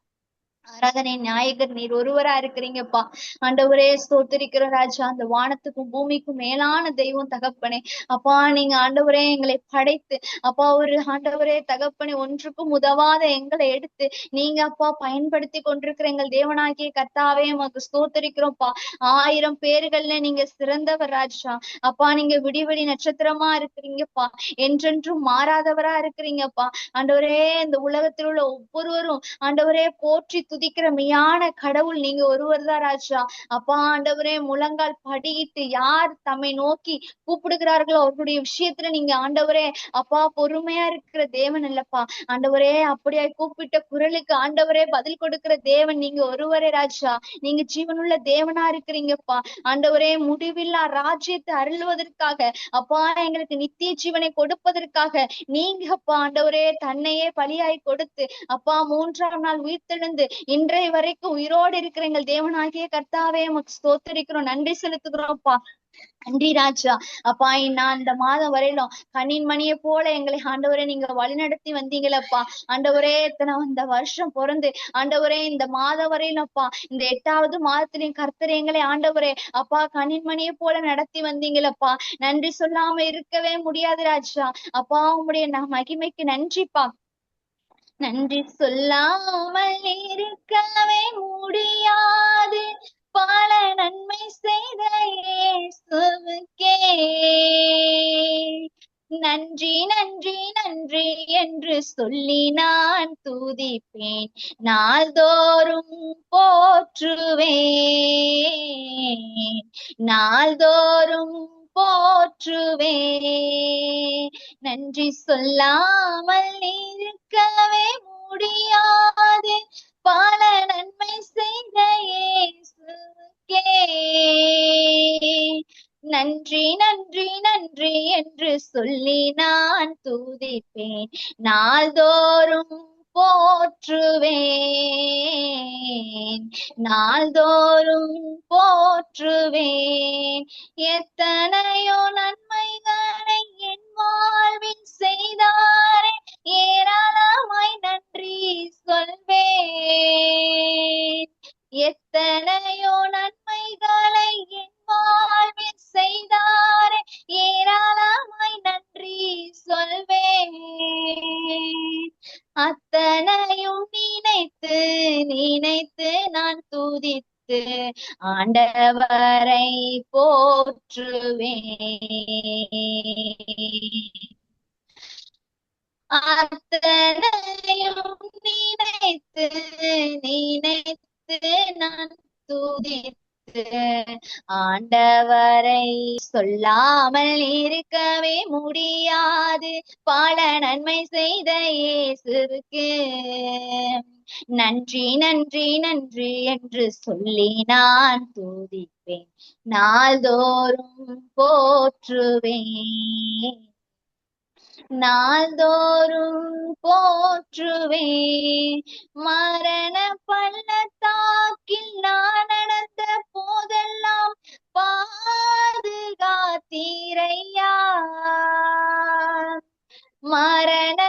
ஆராதனை நாயகர் நீர் ஒருவரா இருக்கிறீங்கப்பா. ஆண்டவரே ஸ்தோத்திரிக்கிற ராஜா, அந்த வானத்துக்கும் பூமிக்கும் மேலான தெய்வம் தகப்பனே. அப்பா நீங்க ஆண்டவரே எங்களை படைத்து அப்பா ஒரு ஆண்டவரே தகப்பனே ஒன்றுக்கும் உதவாத எங்களை எடுத்து நீங்க அப்பா பயன்படுத்தி கொண்டிருக்கிற எங்கள் தேவனாகிய கர்த்தாவே உமக்கு ஸ்தோத்திரிக்கிறோம்ப்பா. 1000 பேர்கள்ல நீங்க சிறந்தவர் ராஜா. அப்பா நீங்க விடிவெளி நட்சத்திரமா இருக்கிறீங்கப்பா, என்றென்றும் மாறாதவரா இருக்கிறீங்கப்பா. ஆண்டவரே இந்த உலகத்தில் உள்ள ஒவ்வொருவரும் ஆண்டவரே போற்றி துதிக்கிற மெய்யான கடவுள் நீங்க ஒருவர் தான் ராஜா. அப்பா ஆண்டவரே முழங்கால் படியிட்டு யார் தம்மை நோக்கி கூப்பிடுகிறார்களோ அவர்களுடைய விஷயத்துல நீங்க ஆண்டவரே அப்பா பொறுமையா இருக்கிற தேவன் இல்லப்பா. ஆண்டவரே அப்படியா கூப்பிட்ட குரலுக்கு ஆண்டவரே பதில் கொடுக்கிற தேவன் நீங்க ஒருவரே ராஜா. நீங்க ஜீவனுள்ள தேவனா இருக்கிறீங்கப்பா. ஆண்டவரே முடிவில்லா ராஜ்யத்தை அருள்வதற்காக அப்பா எங்களுக்கு நித்திய ஜீவனை கொடுப்பதற்காக நீங்க அப்பா ஆண்டவரே தன்னையே பலியாய் கொடுத்து அப்பா 3ஆம் நாள் உயிர்த்தெழுந்து இன்றைய வரைக்கும் உயிரோடு இருக்கிற எங்கள் தேவனாகிய கர்த்தாவே உமக்கு ஸ்தோத்திரிக்கிறோம், நன்றி செலுத்துகிறோம்ப்பா. நன்றி ராஜா. அப்பா நான் இந்த மாதம் வரையிலும் கண்ணின் மணியை போல எங்களை ஆண்டவரே நீங்க வழிநடத்தி வந்தீங்களப்பா. ஆண்டவரே இந்த வருஷம் பிறந்து ஆண்டவரே இந்த மாதம் வரையிலும்ப்பா இந்த 8வது மாதத்திலையும் கர்த்தர் எங்களை ஆண்டவரே அப்பா கண்ணின் மணியை போல நடத்தி வந்தீங்களப்பா. நன்றி சொல்லாம இருக்கவே முடியாது ராஜா. அப்பா உங்களுடைய மகிமைக்கு நன்றிப்பா. நன்றி சொல்லாமல் இருக்கவே முடியாது, பல நன்மை செய்த இயேசுவுக்கே நன்றி நன்றி நன்றி என்று சொல்லி நான் துதிப்பேன், நாள்தோறும் போற்றுவேன், நாள்தோறும் போற்றுவேன். நன்றி சொல்லாமல் இருக்கவே முடியாது, பல நன்மை செய்த இயேசுவுக்கே நன்றி நன்றி நன்றி என்று சொல்லி நான் துதிப்பேன், நாள்தோறும் போற்றுவேன், நாள்தோறும் போற்றுவேன். எத்தனையோ ஆண்டவரை போற்றுவேன். அத்தனையும் நினைத்து நினைத்து நான் துதித்து ஆண்டவரை சொல்லாமல் இருக்கவே முடியாது. பல நன்மை செய்த இயேசுவுக்கு நன்றி நன்றி நன்றி என்று சொல்லி நான் துதிப்பேன். நாள்தோறும் போற்றுவேன். நாள்தோறும் போற்றுவேன். மரண பள்ளத்தாக்கில் நான் நடந்த போதெல்லாம் பாதுகாத்தீரையா. மரண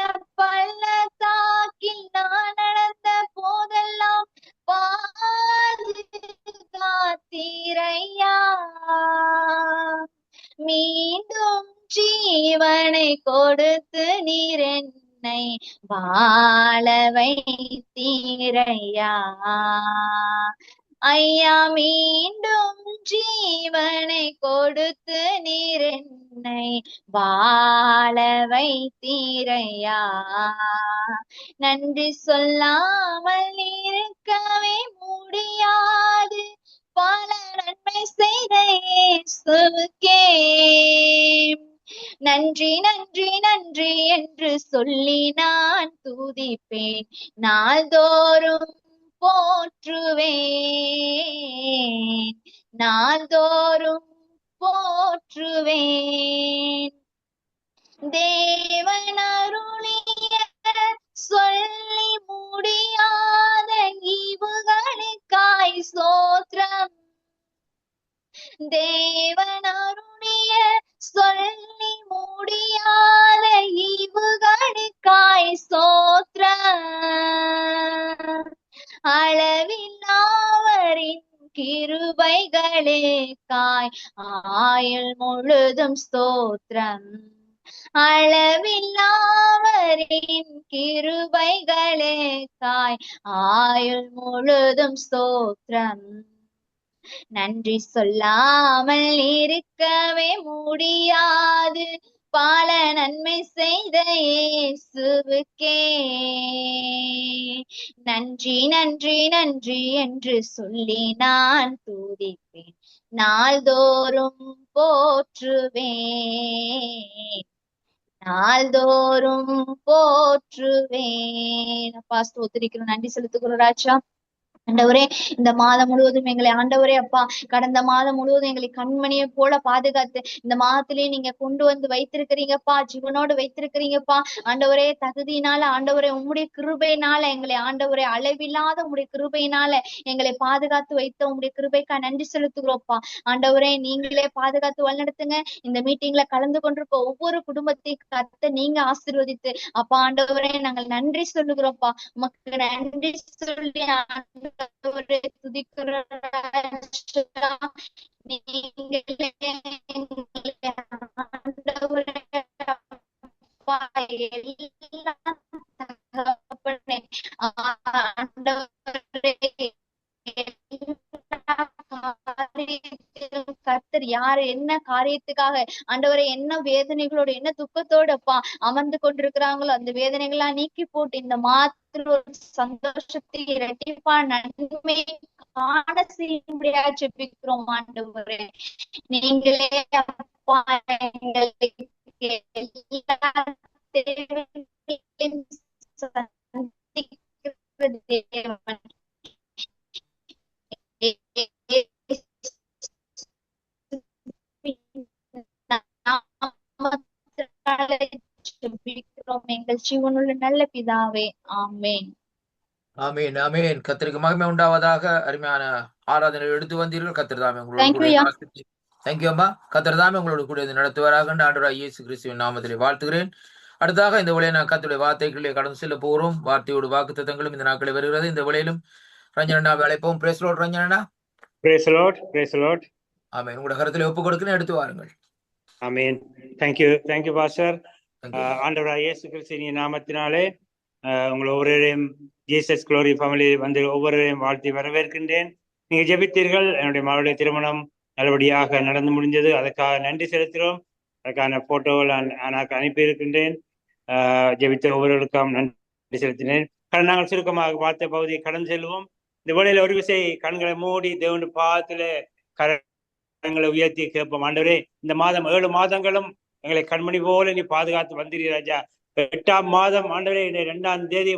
பள்ளத்தாக்கில் நான் நடந்த போதெல்லாம் பாதுகாத்தீரையா. மீண்டும் ஜீவனை கொடுத்து நீர் என்னை வாழ வைத்தீரையா. ஐயா, மீண்டும் ஜீவனை கொடுத்து நீர் என்னை வாழ வைத்தீரையா. நன்றி சொல்லாமல் இருக்கவே முடியாது. பல நன்மை செய்த இயேசுவுக்கே நன்றி நன்றி நன்றி என்று சொல்லி நான் துதிப்பேன். நாள்தோறும் போற்றுவேன். நாள்தோறும் போற்றுவேன். தேவன் அருளிய சொல்லி முடியாத ஈவுகளுக்காய் ஸ்தோத்திரம். தேவன் அருளிய சொல்லி முடியாத ஈவுகளுக்காய் ஸ்தோத்திரம். அளவில்லாவரின் கிருபைகளுக்காய் ஆயுள் முழுதும் ஸ்தோத்திரம். அளவில்லாவரின் கிருபைகளுக்காய் ஆயுள் முழுதும் ஸ்தோத்திரம். நன்றி சொல்லாமல் இருக்கவே முடியாது. பல நன்மை செய்த இயேசுவுக்கே நன்றி நன்றி நன்றி என்று சொல்லி நான் துதிப்பேன். நாள்தோறும் போற்றுவேன். நாள்தோறும் போற்றுவேன். அப்பா ஸ்தோத்திரிக்கிறோம், நன்றி செலுத்துகிறோம் ராஜா. ஆண்டவரே, இந்த மாதம் முழுவதும் எங்களை ஆண்டவரே அப்பா, கடந்த மாதம் முழுவதும் எங்களை கண்மணியை போல பாதுகாத்து இந்த மாதத்திலேயே நீங்க கொண்டு வந்து வைத்திருக்கிறீங்கப்பா, ஜீவனோடு வைத்திருக்கிறீங்கப்பா. ஆண்டவரே, தகுதியினால ஆண்டவரே உம்முடைய கிருபையினால எங்களை ஆண்டவரே அளவில்லாத உம்முடைய கிருபையினால எங்களை பாதுகாத்து வைத்த உம்முடைய கிருபைக்கா நன்றி செலுத்துகிறோம்ப்பா. ஆண்டவரே, நீங்களே பாதுகாத்து வழிநடத்துங்க. இந்த மீட்டிங்ல கலந்து கொண்டிருக்க ஒவ்வொரு குடும்பத்தையும் கத்த நீங்க ஆசீர்வதித்து அப்பா ஆண்டவரே நாங்கள் நன்றி சொல்லுகிறோம்ப்பா. உமக்கு நன்றி சொல்லி ஆண்டவரே துதிக்கிறோம். நீங்களே ஆண்டவரே அப்பா எல்லாம் தகப்பனே ஆண்டவரே கர்த்தர் யாரு என்ன காரியத்துக்காக ஆண்டவரை என்ன வேதனைகளோட என்ன துக்கத்தோடப்பா அமர்ந்து கொண்டிருக்கிறாங்களோ அந்த வேதனைகள்லாம் நீக்கி போட்டு இந்த மாத்திர ஒரு சந்தோஷத்தை இரட்டிப்பா நன்மை காண செய்யும்படியா ஜெபிக்கிறோம் ஆண்டவரே. நீங்களே அப்பா எங்களுக்கு எல்லா தேவைகளையும் சந்திக்கிற தேவன். எங்கள் ஜீவனுள்ள நல்ல பிதாவே, ஆமேன். ஆமீன் ஆமீன். கர்த்தருக்கு மகிமை உண்டாவதாக. அருமையான ஆராதனை எடுத்து வந்தீர்கள். கர்த்தர் தாமே உங்களோட Thank you, கூட yeah. தேங்க்யூ அம்மா. கர்த்தர் தாமே உங்களோட கூட நடத்துவாராக ஆண்டவராகிய இயேசு கிறிஸ்துவின் நாமத்திலே வாழ்த்துகிறேன். அடுத்ததாக இந்த வேளையை நான் கர்த்தருடைய வார்த்தைகளே கடந்து செல்ல போகிறோம். வார்த்தையோடு வாக்குத்தத்தங்களும் இந்த நாட்களை வருகிறது. இந்த வேளையிலும் ரஞ்சனா அழைப்போம். Praise Lord Ranjana. Praise the Lord, praise the Lord. Amen. உங்களோட கருத்துல ஒப்பு கொடுக்கணும், எடுத்து வாருங்கள். Amen. Thank you Pastor. ஆண்டவராகிய இயேசு கிறிஸ்துவின் நாமத்தினாலே உங்களை ஒவ்வொருவரையும் ஜீசஸ் க்ளோரி ஃபேமிலி வந்து ஒவ்வொருவரையும் வாழ்த்தி வரவேற்கின்றேன். நீங்க ஜெபித்தீர்கள். என்னுடைய மகளுடைய திருமணம் நல்லபடியாக நடந்து முடிஞ்சது. அதுக்காக நன்றி செலுத்துகிறோம். அதுக்கான போட்டோவில் நான் அனுப்பியிருக்கின்றேன். ஜெபித்த ஒவ்வொருவருக்கும் நன்றி செலுத்தினேன். நாங்கள் சுருக்கமாக பார்த்த பகுதியை கடந்து செல்வோம். இந்த வேளையில ஒரு விசை கண்களை மூடி தேவனுடைய பாதத்துல கரங்களை உயர்த்தி கேட்போம். ஆண்டவரே, இந்த மாதம் 7 மாதங்களும் எங்களை கண்மணி போல நீ பாதுகாத்து வந்தீர் ராஜா. 8ஆம் மாதம் ஆண்டவரே 2ஆம் தேதி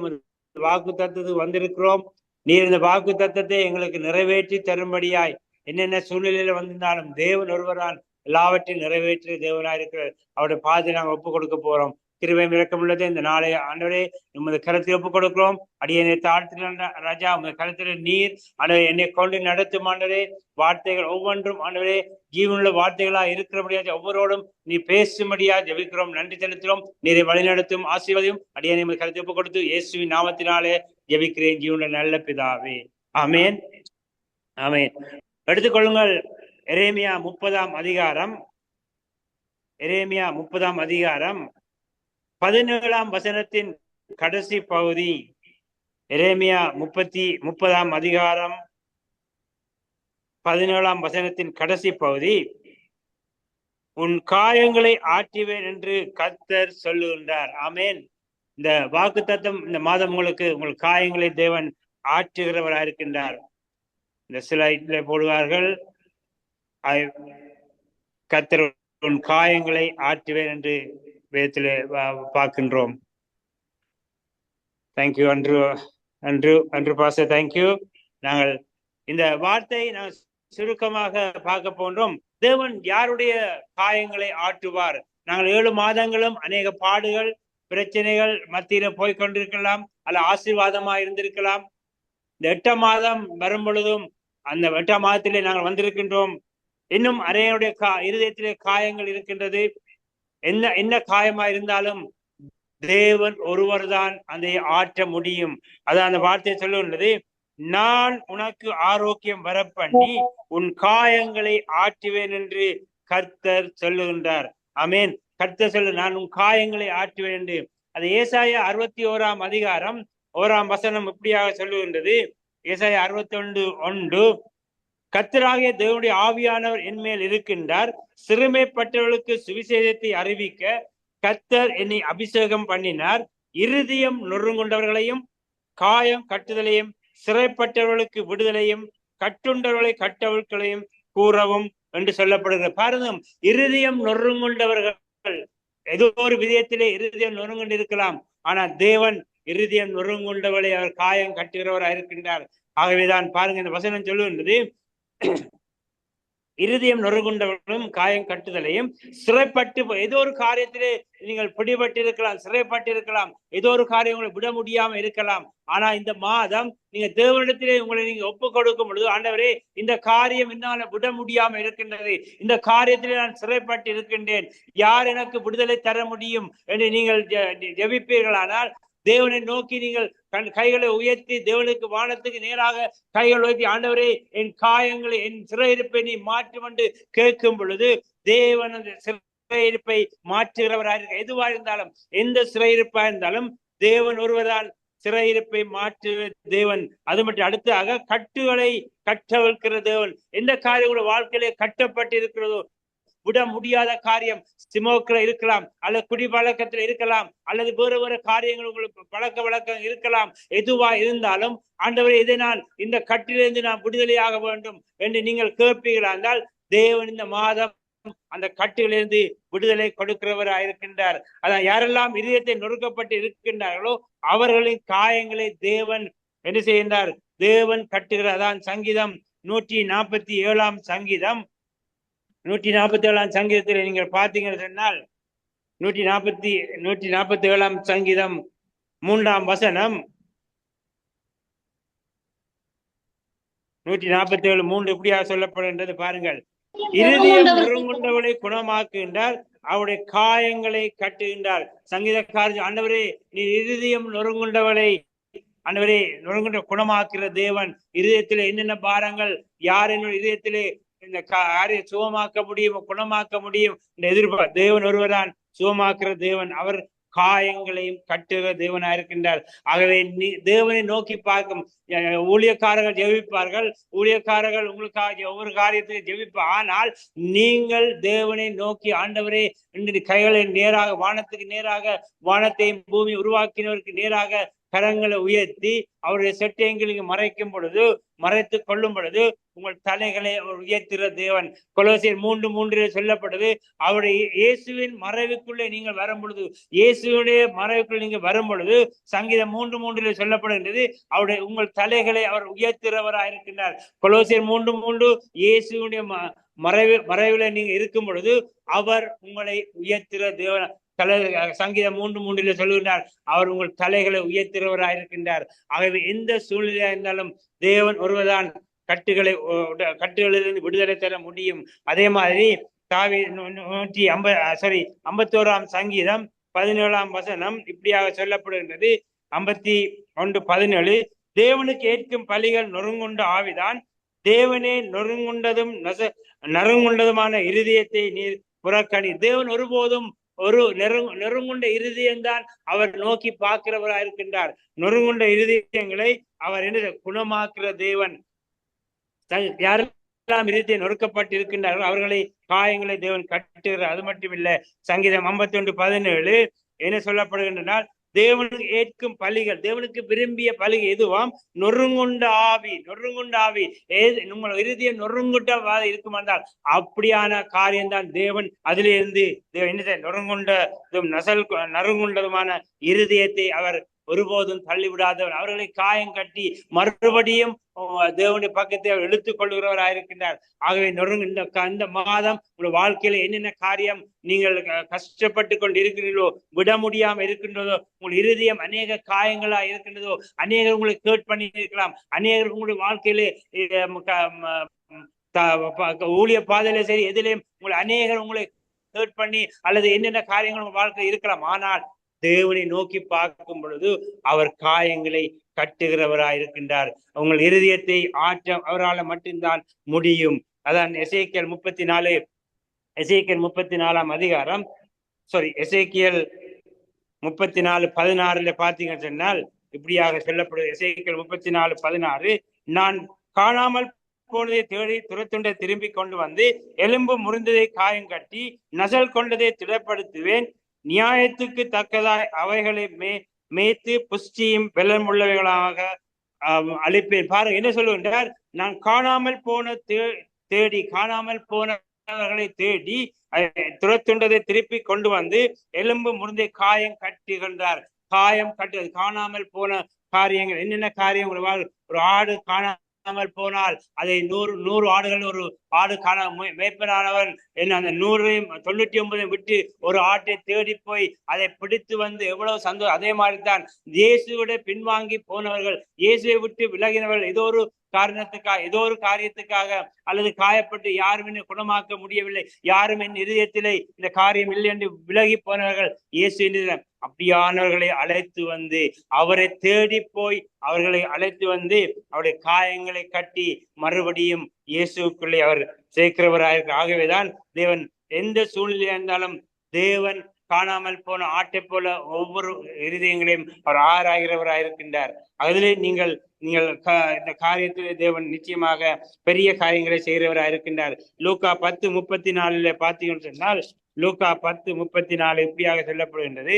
வாக்கு தத்துவத்துக்கு வந்திருக்கிறோம். நீர் இந்த வாக்கு தத்தத்தை எங்களுக்கு நிறைவேற்றி தரும்படியாய் என்னென்ன சூழ்நிலையில வந்திருந்தாலும் தேவன் ஒருவரால் எல்லாவற்றையும் நிறைவேற்றி தேவனாய் இருக்கிறார். அவருடைய பாதை நாங்கள் ஒப்புக் கொடுக்க போறோம். கிருபை இரக்கம் உள்ளது. இந்த நாளை ஆண்டவரே உமது கருத்தில் ஒப்புக் கொடுக்கிறோம். அடியனை தாழ்த்தின ராஜா, உமது கருத்தில் நீர் ஆண்டவரே என்னை கொண்டு நடத்தும் ஆண்டவரே. வார்த்தைகள் ஒவ்வொன்றும் ஆண்டவரே ஜீவனுள்ள வார்த்தைகளா இருக்கிறபடியா ஒவ்வொருவரோடும் நீ பேசும்படியா ஜெபிக்கிறோம். நன்றி செலுத்துகிறோம். நீரை வழிநடத்தும் ஆசீர்வாதம் அடியனை உமது கருத்தில் ஒப்புக் கொடுத்து இயேசுவின் நாமத்தினாலே ஜெபிக்கிறேன் ஜீவனுள்ள நல்ல பிதாவே. ஆமேன், ஆமேன். எடுத்துக்கொள்ளுங்கள் எரேமியா 30ஆம் அதிகாரம். எரேமியா 30ஆம் அதிகாரம் 17ஆம் வசனத்தின் கடைசி பகுதி. எரேமியா 30ஆம் அதிகாரம் 17ஆம் வசனத்தின் கடைசி பகுதி. உன் காயங்களை ஆற்றுவேன் என்று கர்த்தர் சொல்லுகின்றார். ஆமேன். இந்த வாக்கு தத்தம் இந்த மாதம் உங்களுக்கு உங்கள் காயங்களை தேவன் ஆற்றுகிறவராக இருக்கின்றார். இந்த ஸ்லைட்ல போடுவார்கள், கர்த்தர் உன் காயங்களை ஆற்றுவேன் என்று வேதத்திலே பார்க்கின்றோம். தேங்க்யூ அன்று பாஸ்டர், தேங்க்யூ. நாங்கள் இந்த வார்த்தை நாங்கள் சுருக்கமாக பார்க்க போன்றோம். தேவன் யாருடைய காயங்களை ஆற்றுவார்? நாங்கள் 7 மாதங்களும் அநேக பாடுகள் பிரச்சனைகள் மத்தியில போய்கொண்டிருக்கலாம், அல்ல ஆசீர்வாதமா இருந்திருக்கலாம். இந்த 8ஆம் மாதம் வரும் பொழுதும் அந்த 8ஆம் மாதத்திலே நாங்கள் வந்திருக்கின்றோம். இன்னும் அரையனுடைய இருதயத்திலே காயங்கள் இருக்கின்றது. என்ன காயமா இருந்தாலும் தேவன் ஒருவர் தான் அதை ஆற்ற முடியும். அதான் அந்த வார்த்தையை சொல்லுகின்றது, நான் உனக்கு ஆரோக்கியம் வர பண்ணி உன் காயங்களை ஆற்றுவேன் என்று கர்த்தர் சொல்லுகின்றார். ஆமேன். கர்த்தர் சொல்லு, நான் உன் காயங்களை ஆற்றுவேன் என்று. அது ஏசாயா 61ஆம் அதிகாரம் 1ஆம் வசனம் இப்படியாக சொல்லுகின்றது. ஏசாயா 61:1, கர்த்தராகிய தேவனுடைய ஆவியானவர் என் மேல் இருக்கின்றார், சிறுமைப்பட்டவர்களுக்கு சுவிசேஷத்தை அறிவிக்க கர்த்தர் என்னை அபிஷேகம் பண்ணினார், இருதயம் நொறுங்குண்டவர்களையும் காயம் கட்டுதலையும் சிறைப்பட்டவர்களுக்கு விடுதலையும் கட்டுண்டவர்களை கட்டவர்களையும் கூறவும் என்று சொல்லப்படுகிற. பாருங்க, இருதயம் நொறுங்குண்டவர்கள் ஏதோ ஒரு விதயத்திலே இருதயம் நொறுங்குண்டு இருக்கலாம். ஆனா தேவன் இருதயம் நொறுங்குண்டவளை அவர் காயம் கட்டுகிறவராக இருக்கின்றார். ஆகவேதான் பாருங்க இந்த வசனம் சொல்லுகின்றது, இருதயம் நொறுங்குண்டவர்களும் காயம் கட்டுதலையும் சிறைப்பட்டு ஏதோ ஒரு காரியத்திலே நீங்கள் பிடிபட்டு இருக்கலாம், சிறைப்பட்டு இருக்கலாம், ஏதோ ஒரு காரியம் உங்களை விட முடியாம இருக்கலாம். ஆனா இந்த மாதம் நீங்க தேவனிடத்திலே உங்களை நீங்க ஒப்புக் கொடுக்கும் பொழுது, ஆண்டவரே இந்த காரியம் என்னால விட முடியாம இருக்கின்றது, இந்த காரியத்திலே நான் சிறைப்பட்டு இருக்கின்றேன், யார் எனக்கு விடுதலை தர முடியும் என்று நீங்கள் ஜெபிப்பீர்களானால் தேவனை நோக்கி நீங்கள் கைகளை உயர்த்தி தேவனுக்கு வானத்துக்கு நேராக கைகள் உயர்த்தி, ஆண்டவரே என் காயங்களை என் சிறையிருப்பை நீ மாற்றும் என்று கேட்கும் பொழுது தேவன் அந்த சிறையிருப்பை மாற்றுகிறவராக இருக்க. எதுவா இருந்தாலும், எந்த சிறையிருப்பா இருந்தாலும் தேவன் ஒருவரால் சிறையிருப்பை மாற்று தேவன். அது மட்டும் அடுத்தாக கட்டுகளை கட்டவிழ்க்கிற தேவன். எந்த காரியம் வாழ்க்கையிலே கட்டப்பட்டு இருக்கிறதோ, விட முடியாத காரியம், சிமோக்கில் இருக்கலாம், அல்லது குடிப்பழக்கத்தில் இருக்கலாம், அல்லது வேறு காரியங்கள் உங்களுக்கு பழக்க வழக்கம் இருக்கலாம். எதுவா இருந்தாலும் ஆண்டவரே இதை நான் இந்த கட்டிலிருந்து நான் விடுதலையாக வேண்டும் என்று நீங்கள் கேட்பீர்களா இருந்தால் தேவன் இந்த மாதம் அந்த கட்டுகளிலிருந்து விடுதலை கொடுக்கிறவராக இருக்கின்றார். அதான் யாரெல்லாம் இதயத்தை நொறுக்கப்பட்டு இருக்கின்றார்களோ அவர்களின் காயங்களை தேவன் என்ன செய்கின்றார்? தேவன் கட்டுகிறார். அதான் சங்கீதம் 147ஆம் சங்கீதம் 147ஆம் சங்கீதத்தில் நீங்கள் பார்த்தீங்கன்னு சொன்னால் 147ஆம் சங்கீதம் 3ஆம் வசனம் 147:3 இப்படியாக சொல்லப்படுகின்றது. பாருங்கள், இருதயம் நொறுங்குண்டவளை குணமாக்குகின்றார், அவருடைய காயங்களை கட்டுகின்றார். சங்கீதக்காரர், ஆண்டவரே நீ இருதயம் நொறுங்குண்டவளை ஆண்டவரே நொறுங்குண்ட குணமாக்குற தேவன். இருதயத்திலே என்னென்ன பாரங்கள், யார் என்னுடைய இதயத்திலே இந்த காரியம் சுகமாக்க முடியும், குணமாக்க முடியும் இந்த எதிர்பார்ப்பு தேவன் ஒருவரான் சுகமாக்குற தேவன். அவர் காயங்களையும் கட்டுகிற தேவனாக இருக்கின்றார். ஆகவே தேவனை நோக்கி பார்க்கும் ஊழியக்காரர்கள் ஜெபிப்பார்கள், ஊழியக்காரர்கள் உங்களுக்காக ஒவ்வொரு காரியத்தையும் ஜெபிப்பார். ஆனால் நீங்கள் தேவனை நோக்கி, ஆண்டவரே இன்று கைகளை நேராக வானத்துக்கு நேராக, வானத்தையும் பூமி உருவாக்கினவருக்கு நேராக கரங்களை உயர்த்தி அவருடைய செட்டையங்களுக்கு மறைக்கும் பொழுது, மறைத்து கொள்ளும் பொழுது உங்கள் தலைகளை அவர் உயர்த்துகிற தேவன். கொலோசியர் 3:3 சொல்லப்பட்டது, அவருடைய இயேசுவின் மறைவுக்குள்ளே நீங்கள் வரும் பொழுது, இயேசுடைய மறைவுக்குள்ளே நீங்கள் வரும் பொழுது, சங்கீதம் 3:3 சொல்லப்படுகின்றது, அவருடைய உங்கள் தலைகளை அவர் உயர்த்துகிறவராக இருக்கின்றார். கொலோசியர் 3:3 இயேசுடைய மறைவுல நீங்க இருக்கும் பொழுது அவர் உங்களை உயர்த்துகிற தேவன். சங்கீதம் 3:3 சொல்லுகின்றார், அவர் உங்கள் தலைகளை உயர்த்துகிறவராக இருக்கின்றார். ஆகவே எந்த சூழ்நிலையா இருந்தாலும் தேவன் ஒருவர்தான் கட்டுகளிலிருந்து விடுதலை தர முடியும். அதே மாதிரி 51 சங்கீதம் 17 இப்படியாக சொல்லப்படுகின்றது. 51:17 தேவனுக்கு ஏற்கும் பலிகள் நொறுங்குண்ட ஆவிதான், தேவனே நறுங்குண்டதுமான இருதயத்தை நீர் புறக்கணி. தேவன் ஒருபோதும் ஒரு நெருங்குண்ட இருதயம்தான் அவர் நோக்கி பார்க்கிறவராக இருக்கின்றார். நொறுங்குண்ட இருதயங்களை அவர் என்ன குணமாக்குற தேவன். யாரெல்லாம் இருதயத்தை நொறுக்கப்பட்டு இருக்கின்றார்கள் அவர்களை காயங்களை தேவன் கட்டுகிறார். அது மட்டும் இல்ல, சங்கீதம் 51:17 என்ன சொல்லப்படுகின்றனால், தேவனுக்கு ஏற்கும் பலிகள், தேவனுக்கு விரும்பிய பலிகை எதுவாம்? நொறுங்குண்ட ஆவி. உங்கள் இருதயம் நொறுங்குண்டவாக இருக்கும் என்றால் அப்படியான காரியம்தான் தேவன் அதிலிருந்து நறுங்குண்டதுமான இருதயத்தை அவர் ஒருபோதும் தள்ளிவிடாதவர். அவர்களை காயம் கட்டி மறுபடியும் தேவனுடைய பக்கத்தை அவர் இழுத்துக் கொள்கிறவராக இருக்கின்றார். ஆகவே இந்த மாதம் உங்கள் வாழ்க்கையில என்னென்ன காரியம் நீங்கள் கஷ்டப்பட்டு கொண்டு இருக்கிறீர்களோ, விட முடியாம இருக்கின்றதோ, உங்கள் இருதயம் அநேக காயங்களா இருக்கின்றதோ, அநேகர் உங்களை கேட் பண்ணி இருக்கலாம், அநேகர் உங்களுடைய வாழ்க்கையிலே ஊழிய பாதையில சரி எதிலையும் அநேகர் உங்களை கேட் பண்ணி அல்லது என்னென்ன காரியங்கள் உங்கள் வாழ்க்கையில் இருக்கலாம். ஆனால் தேவனை நோக்கி பார்க்கும் பொழுது அவர் காயங்களை கட்டுகிறவராய் இருக்கின்றார். உங்கள் இருதயத்தை ஆற்ற அவரால் மட்டும்தான் முடியும். அதான் எசேக்கியல் 34:16 பார்த்தீங்கன்னு சொன்னால் இப்படியாக சொல்லப்படுது. எசேக்கியல் 34:16 நான் காணாமல் போனதை தேடி துரத்துண்டை திரும்பி கொண்டு வந்து எலும்பு முறிந்ததை காயம் கட்டி நசல் கொண்டதை திடப்படுத்துவேன், நியாயத்துக்கு தக்கதாய் அவைகளை மேய்த்து புஷ்டியும் பலன் உள்ளவைகளாக அளிப்பேன். பாருங்க என்ன சொல்லுகின்றார், நான் காணாமல் போனவர்களை தேடி துரத்துண்டதை திருப்பி கொண்டு வந்து எலும்பு முறிந்த காயம் கட்டுகின்றார். காயம் கட்டுவது, காணாமல் போன காரியங்கள் என்னென்ன காரியம்? ஒரு ஆடு காணாமல் போனால் அதை 100 ஆடுகள், ஒரு ஆடு காண மேய்ப்பனானவன் அந்த 199 விட்டு ஒரு ஆட்டை தேடி போய் அதை பிடித்து வந்து எவ்வளவு சந்தோஷம். அதே மாதிரிதான் இயேசுவோட பின்வாங்கி போனவர்கள், இயேசுவை விட்டு விலகினவர்கள், ஏதோ ஒரு காரணத்துக்காக, ஏதோ ஒரு காரியத்துக்காக அல்லது காயப்பட்டு யாரும் என்னை குணமாக்க முடியவில்லை, யாரும் என் இதயத்திலே இந்த காரியம் இல்லை என்று விலகி போனவர்கள் இயேசு அப்படியானவர்களை அழைத்து வந்து, அவரை தேடி போய் அவர்களை அழைத்து வந்து அவருடைய காயங்களை கட்டி மறுபடியும் இயேசுக்குள்ளே அவர் சேர்க்கிறவராக. ஆகவேதான் தேவன் எந்த சூழ்நிலையா இருந்தாலும் தேவன் காணாமல் போன ஆட்டை போல ஒவ்வொரு இருதயங்களையும் அவர் ஆராய்கிறவராக இருக்கின்றார். அதிலே நீங்கள் இந்த காரியத்திலே தேவன் நிச்சயமாக பெரிய காரியங்களை செய்கிறவராக இருக்கின்றார். லூக்கா 10:34 பார்த்தீங்கன்னு சொன்னால், லூக்கா 10:34 இப்படியாக சொல்லப்படுகின்றது.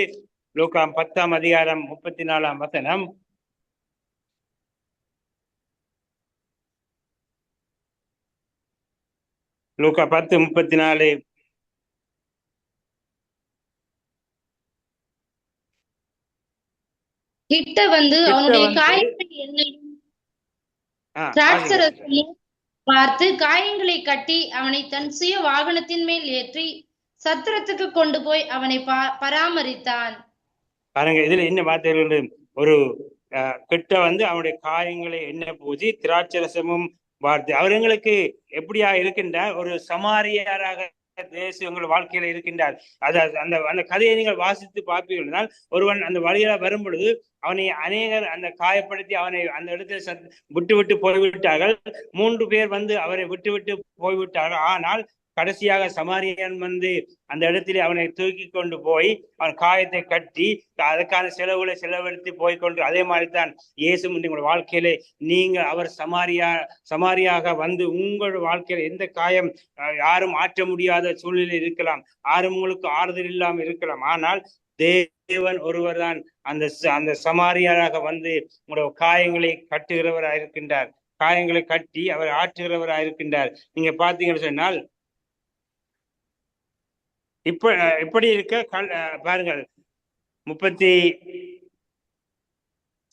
லூக்கா 10:34 லூக்கா 10:34 கிட்ட வந்து அவனுடைய காயங்களை பார்த்து காயங்களை கட்டி அவனை தன் சுய வாகனத்தின் மேல் ஏற்றி சத்திரத்துக்கு கொண்டு போய் அவனை பராமரித்தான். பாருங்க, இதுல என்ன வார்த்தைகள்? ஒரு கிட்ட வந்து அவனுடைய காயங்களை எண்ணெய் பூசி திராட்சரசமும் வார்த்தை அவர்களுக்கு எப்படியா இருக்கின்றார்? ஒரு சமாரியராக தேசம் உங்கள் வாழ்க்கையில இருக்கின்றார். அந்த கதையை நீங்கள் வாசித்து பார்ப்பீர்கள். ஒருவன் அந்த வழியில வரும் பொழுது அவனை அநேகர் அந்த காயப்படுத்தி அவனை அந்த இடத்துல விட்டு போய்விட்டார்கள். 3 பேர் வந்து அவரை விட்டு போய்விட்டார்கள். ஆனால் கடைசியாக சமாரியன் வந்து அந்த இடத்திலே அவனை தூக்கி கொண்டு போய் அவன் காயத்தை கட்டி அதற்கான செலவுகளை செலவழித்து போய்கொண்டு, அதே மாதிரி தான் இயேசு உங்களுடைய வாழ்க்கையிலே நீங்க அவர் சமாரியாக வந்து உங்கள் வாழ்க்கையில எந்த காயம் யாரும் ஆற்ற முடியாத சூழ்நிலை இருக்கலாம், யாரும் உங்களுக்கு ஆறுதல் இல்லாமல் இருக்கலாம், ஆனால் தேவன் ஒருவர் தான் அந்த சமாரியாராக வந்து உங்களுடைய காயங்களை கட்டுகிறவராக இருக்கின்றார். காயங்களை கட்டி அவர் ஆற்றுகிறவராக இருக்கின்றார். நீங்க பாத்தீங்கன்னு சொன்னால் இப்படி இருக்க பாருங்கள்,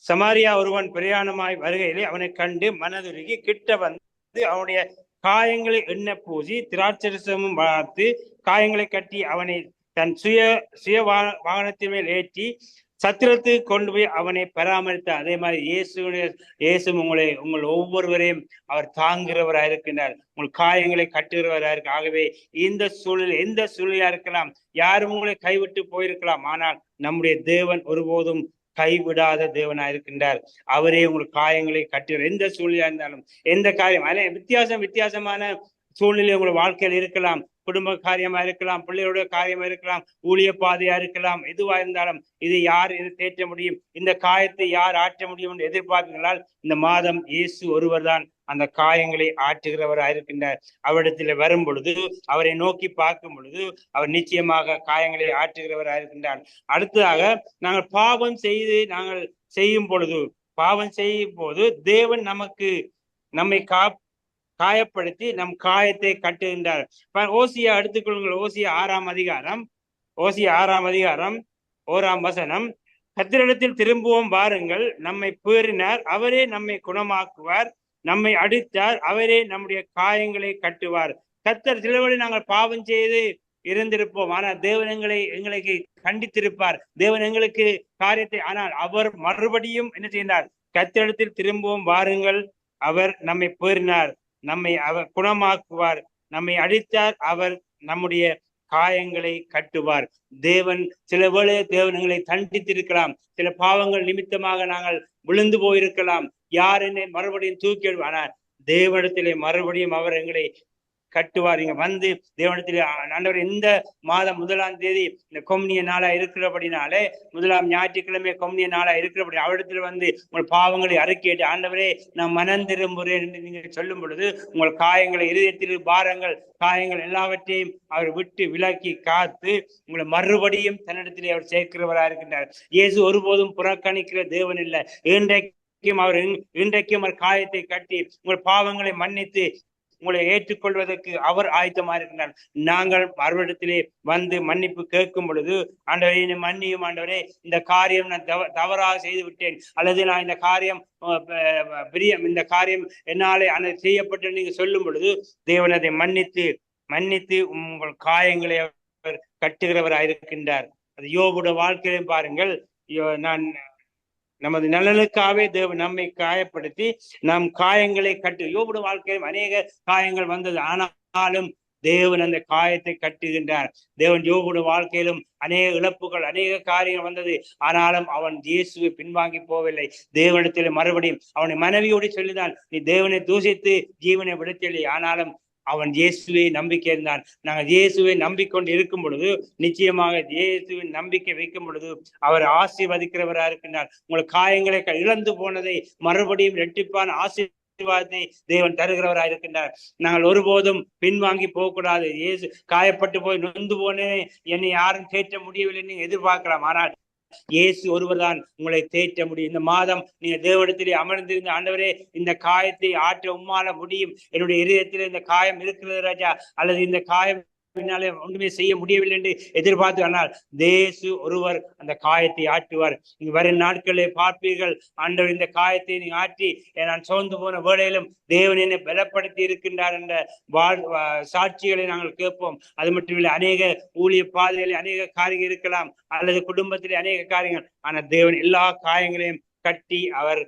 சமாரியா ஒருவன் பிரயாணமாய் வருகையிலே அவனை கண்டு மனதுருகி கிட்ட வந்து அவனுடைய காயங்களை எண்ணெய் பூசி திராட்சரசமும் வளர்த்து காயங்களை கட்டி அவனை தன் சுய வாகனத்தின் மேல் ஏற்றி சத்திரத்துக்கு கொண்டு போய் அவனை பராமரித்தார். அதே மாதிரி இயேசு உங்கள் ஒவ்வொருவரையும் அவர் தாங்குகிறவராக இருக்கின்றார், உங்கள் காயங்களை கட்டுகிறவராக இருக்கு. ஆகவே இந்த சூழல் எந்த சூழலா இருக்கலாம், யாரும் உங்களை கைவிட்டு போயிருக்கலாம், ஆனால் நம்முடைய தேவன் ஒருபோதும் கைவிடாத தேவனா இருக்கின்றார். அவரே உங்கள் காயங்களை கட்டுகிறார். எந்த சூழ்நிலையா இருந்தாலும், எந்த காரியம் வித்தியாசமான சூழ்நிலை உங்கள் வாழ்க்கையில் இருக்கலாம். குடும்ப காரியமா இருக்கலாம், பிள்ளைகளுடைய காரியமா இருக்கலாம், ஊழிய பாதையா இருக்கலாம். எதுவா இருந்தாலும் இது யார் இது தேற்ற முடியும், இந்த காயத்தை யார் ஆற்ற முடியும் என்று எதிர்பார்ப்பீர்களால் இந்த மாதம் இயேசு ஒருவர் தான் அந்த காயங்களை ஆற்றுகிறவராக இருக்கின்றார். அவரிடத்துல வரும் பொழுது, அவரை நோக்கி பார்க்கும் பொழுது அவர் நிச்சயமாக காயங்களை ஆற்றுகிறவராக இருக்கின்றார். அடுத்ததாக நாங்கள் பாவம் செய்யும் போது தேவன் நம்மை காயப்படுத்தி நம் காயத்தை கட்டுகின்றார். ஓசியா எடுத்துக்கொள்ளுங்கள். ஓசியா 6ஆம் அதிகாரம் 1ஆம் வசனம். கர்த்தரிடத்தில் திரும்புவோம் வாருங்கள், நம்மை பேறினார், அவரே நம்மை குணமாக்குவார், நம்மை அடித்தார், அவரே நம்முடைய காயங்களை கட்டுவார். கர்த்தர் சிலவழி நாங்கள் பாவம் செய்து இருந்திருப்போம், ஆனால் தேவன் எங்களுக்கு கண்டித்திருப்பார், தேவன் எங்களுக்கு காரியத்தை, ஆனால் அவர் மறுபடியும் என்ன செய்தார்? கர்த்தரிடத்தில் திரும்புவோம் வாருங்கள், அவர் நம்மை பேறினார், நம்மை அவர் குணமாக்குவார், நம்மை அடித்தார், அவர் நம்முடைய காயங்களை கட்டுவார். தேவன் சில வேளை எங்களை தண்டித்திருக்கலாம், சில பாவங்கள் நிமித்தமாக நாங்கள் விழுந்து போயிருக்கலாம், யார் என்னை மறுபடியும் தூக்கி, ஆனால் தேவனிடத்திலே மறுபடியும் அவர் எங்களை கட்டுவார். இங்க வந்து தேவனிடத்திலே ஆண்டவர் இந்த மாதம் 1ஆம் தேதி இந்த கொம்னிய நாளா இருக்கிறபடினாலே, 1ஆம் ஞாயிற்றுக்கிழமை கொம்னிய நாளா இருக்கிறபடி அவரிடத்துல வந்து உங்கள் பாவங்களை அறிக்கையிட்டு, ஆண்டவரே நான் மனம் திரும்புகிறேன் என்று நீங்கள் சொல்லும் பொழுது உங்கள் காயங்களை, இருதயத்தில் பாரங்கள், காயங்கள் எல்லாவற்றையும் அவர் விட்டு விலக்கி காத்து உங்களை மறுபடியும் தன்னிடத்திலே அவர் சேர்க்கிறவராக இருக்கின்றார். இயேசு ஒருபோதும் புறக்கணிக்கிற தேவன் இல்லை. இன்றைக்கும் அவர் காயத்தை கட்டி உங்கள் பாவங்களை மன்னித்து உங்களை ஏற்றுக்கொள்வதற்கு அவர் ஆயத்தமா இருக்கின்றார். நாங்கள் அவரிடத்திலே வந்து மன்னிப்பு கேட்கும் பொழுது, ஆண்டவரே மன்னியும், ஆண்டவரே இந்த காரியம் நான் தவறாக செய்து விட்டேன், அல்லது நான் இந்த காரியம் என்னாலே செய்யப்பட்டு நீங்க சொல்லும் பொழுது தேவன் அதை மன்னித்து உங்கள் காயங்களை அவர் கட்டுகிறவராயிருக்கின்றார். அது யோபுடைய வாழ்க்கையிலும் பாருங்கள், நமது நலனுக்காகவே தேவன் நம்மை காயப்படுத்தி நம் காயங்களை கட்டு. யோபுடைய வாழ்க்கையிலும் அநேக காயங்கள் வந்தது, ஆனாலும் தேவன் அந்த காயத்தை கட்டுகின்றார். தேவன் யோபுடைய வாழ்க்கையிலும் அநேக இழப்புகள், அநேக காரியங்கள் வந்தது, ஆனாலும் அவன் இயேசுவை பின்வாங்கி போகவில்லை. தேவனிடத்தில் மறுபடியும் அவனை மனைவியோடு சொல்லிதான், நீ தேவனை தூசித்து ஜீவனை விடுத்தலை, ஆனாலும் அவன் இயேசுவை நம்பிக்கை இருந்தான். நாங்கள் இயேசுவை நம்பிக்கொண்டு இருக்கும் பொழுது, நிச்சயமாக இயேசுவின் நம்பிக்கை வைக்கும் பொழுது அவர் ஆசீர்வதிக்கிறவராக இருக்கின்றார். உங்கள் காயங்களை இழந்து போனதை மறுபடியும் இரட்டிப்பான ஆசீர்வாதத்தை தேவன் தருகிறவராக இருக்கின்றார். நாங்கள் ஒருபோதும் பின்வாங்கி போகக்கூடாது. இயேசு காயப்பட்டு போய் நொந்து போனேன், என்னை யாரும் தேற்ற முடியவில்லை நீங்க எதிர்பார்க்கலாம், ஆனால் இயேசு ஒருவர் தான் உங்களை தேற்ற முடியும். இந்த மாதம் நீங்க தேவனிடத்திலே அமர்ந்திருந்த, ஆண்டவரே இந்த காயத்தை ஆற்ற உம்மால முடியும், என்னுடைய இதயத்தில் இந்த காயம் இருக்கிறது ராஜா, அல்லது இந்த காயம் என்னாலே ஒன்றுமே செய்ய முடியவில்லை என்று எதிர்பார்த்து, ஆனால் இயேசு ஒருவர் அந்த காயத்தை ஆற்றுவார். நீங்க வரும் நாட்களே பார்ப்பீர்கள், ஆண்டவர் இந்த காயத்தை நீ ஆற்றி நான் சோர்ந்து போன வேளையிலும் தேவன் என்னை பலப்படுத்தி இருக்கின்றார் என்ற சாட்சிகளை நாங்கள் கேட்போம். அது மட்டுமில்லை, அநேக ஊழிய பாதைகளில் அநேக காரியங்கள் இருக்கலாம், அல்லது குடும்பத்திலே அநேக காரியங்கள், ஆனால் தேவன் எல்லா காயங்களையும் கட்டி அவர்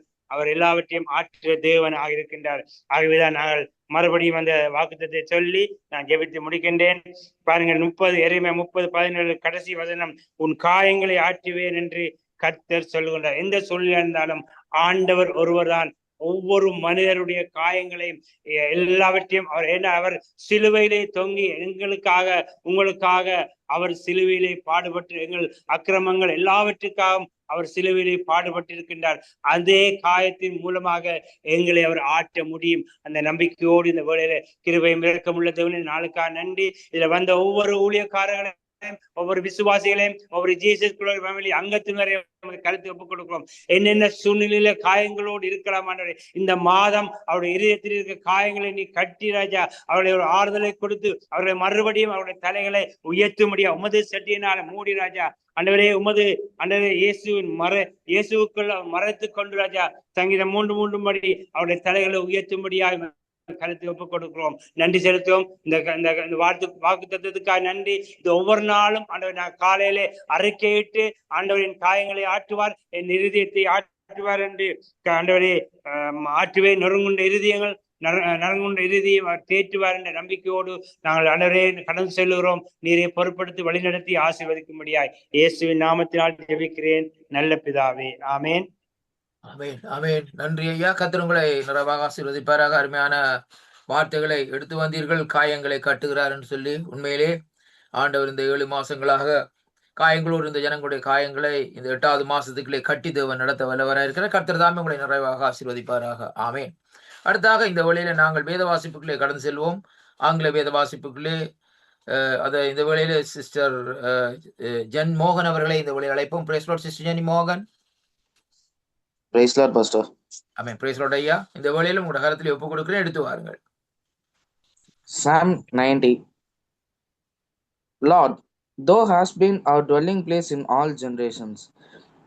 எல்லாவற்றையும் ஆற்ற தேவனாக இருக்கின்றார். ஆகவேதான் நாங்கள் மறுபடியும் அந்த வாக்குத்தத்தை சொல்லி நான் ஜெபித்து முடிக்கின்றேன். பாருங்கள், 30:17 கடைசி வசனம், உன் காயங்களை ஆற்றுவேன் என்று கர்த்தர் சொல்லுகின்றார். எந்த சூழ்நிலை இருந்தாலும் ஆண்டவர் ஒருவர் தான் ஒவ்வொரு மனிதருடைய காயங்களையும் எல்லாவற்றையும் அவர் சிலுவையிலே தொங்கி எங்களுக்காக உங்களுக்காக அவர் சிலுவையிலே பாடுபட்டு எங்கள் அக்கிரமங்கள் எல்லாவற்றுக்காகவும் அவர் சிலுவையிலே பாடுபட்டிருக்கின்றார். அதே காயத்தின் மூலமாக எங்களை அவர் ஆற்ற முடியும். அந்த நம்பிக்கையோடு இந்த வேளையில கிருபையும் இரக்கமுள்ள தேவனே நாளுக்காக நன்றி. இதுல வந்த ஒவ்வொரு ஊழியக்காரர்களையும் ஒவ்வொரு விசுவாசிகளையும் ஒவ்வொரு ஜீசஸ் ஃபேமிலி அங்கத்தினரையும் கருத்து ஒப்புக் கொடுக்கிறோம். என்னென்ன சூழ்நிலையில காயங்களோடு இருக்கலாம் ஆண்டவரே, இந்த மாதம் அவருடைய இதயத்தில் இருக்க காயங்களை நீ கட்டி ராஜா அவருடைய ஒரு ஆறுதலை கொடுத்து அவர்களை மறுபடியும் அவருடைய தலைகளை உயர்த்த முடியும். உமது சட்டியினால மூடி ராஜா ஆண்டவரே உமது ஆண்டவரே இயேசுக்குள்ள மறைத்து கொண்டு ராஜா சங்கீதம் 3:3 படி அவருடைய தலைகளை உயர்த்தும்படியாக கருத்து ஒப்புக் கொடுக்கிறோம். நன்றி செலுத்துவோம். இந்த வாக்கு தத்துவத்துக்காக நன்றி. இது ஒவ்வொரு நாளும் ஆண்டவர் நான் காலையிலே அறிக்கையிட்டு ஆண்டவரின் காயங்களை ஆற்றுவார், என் இருதயத்தை ஆற்றுவார் என்று ஆண்டவரே ஆற்றுவே நொறுங்குண்ட இருதயங்கள் நரங்குண்ட இறுதியை தேற்றுவார் என்ற நம்பிக்கையோடு நாங்கள் ஆண்டவரே கடந்து செல்லுகிறோம். நீரை பொறுப்படுத்தி வழிநடத்தி ஆசீர்வதிக்கும்படியாய் இயேசுவின் நாமத்தினால் ஜெபிக்கிறேன் நல்ல பிதாவே. ஆமேன். ஆமேன். ஆமேன். நன்றி ஐயா. கர்த்தர் உங்களை நிறைவாக ஆசீர்வதிப்பாராக. அருமையான வார்த்தைகளை எடுத்து வந்தீர்கள். காயங்களை கட்டுகிறார் என்று சொல்லி உண்மையிலே ஆண்டவர் இந்த 7 மாசங்களாக காயங்களோடு இந்த ஜனங்களுடைய காயங்களை இந்த 8வது மாசத்துக்குள்ளே கட்டி தேவன் நடத்த வல்லவராக இருக்கிற கர்த்தர் தாமே உங்களை நிறைவாக ஆசீர்வதிப்பாராக. ஆமேன். அடுத்தாக இந்த வேளையில நாங்கள் வேத வாசிப்புக்குள்ளே கடந்து செல்வோம். ஆங்கில வேத வாசிப்புக்குள்ளே அதை இந்த வேளையில சிஸ்டர் ஜென் மோகன் அவர்களை இந்த வேளையில் அழைப்போம். பிரைஸ் லார்ட் சிஸ்டர் ஜெனி மோகன். Praise Lord pastor. ஆமென். பிரைஸ் லார்ட் ஐயா. இந்த வேளையில உங்களுடைய கரத்தில் ஒப்புக் கொடுக்கிறேன், எடுத்து வாருங்கள். Psalm 90. Lord, thou hast been our dwelling place in all generations.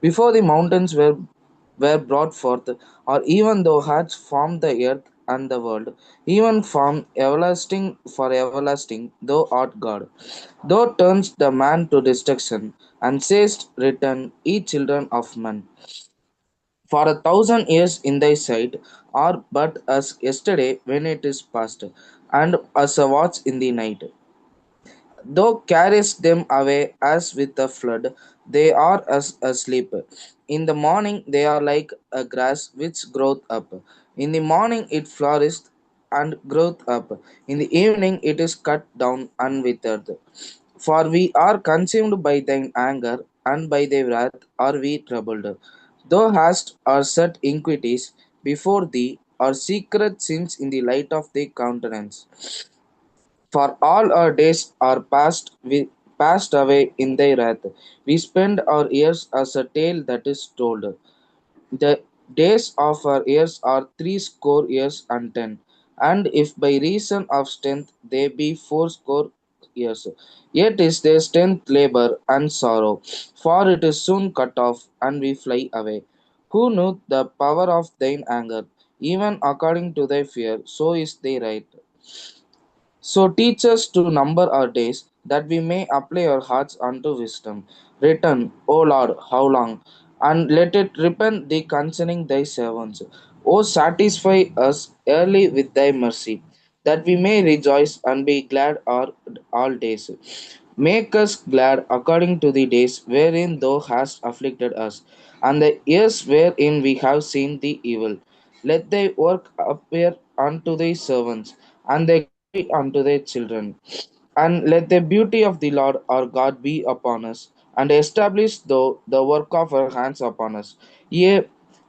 Before the mountains were brought forth, or even thou hadst formed the earth and the world, even from everlasting for everlasting, thou art God. Thou turnest the man to destruction, and sayest, Return, ye children of men. For 1,000 years in thy sight are but as yesterday when it is past, and as a watch in the night. Thou carriest them away as with a flood, they are as asleep. In the morning they are like a grass which groweth up. In the morning it flourisheth and groweth up. In the evening it is cut down and withered. For we are consumed by thine anger, and by thy wrath are we troubled. Thou hast our set iniquities before thee, our secret sins in the light of thy countenance. For all our days are passed away in thy wrath. We spend our years as a tale that is told. The days of our years are 80 years and 10. And if by reason of strength they be 80 years, yet is their strength labor and sorrow, for it is soon cut off, and we fly away. Who knew the power of thine anger? Even according to thy fear, so is thy right. So teach us to number our days, that we may apply our hearts unto wisdom. Return, O Lord, how long? And let it repent thee concerning thy servants. O satisfy us early with thy mercy, that we may rejoice and be glad all days. Make us glad according to the days wherein thou hast afflicted us, and the years wherein we have seen the evil. Let thy work appear unto thy servants, and thy glory unto thy children. And let the beauty of the Lord our God be upon us, and establish thou the work of our hands upon us. Yea,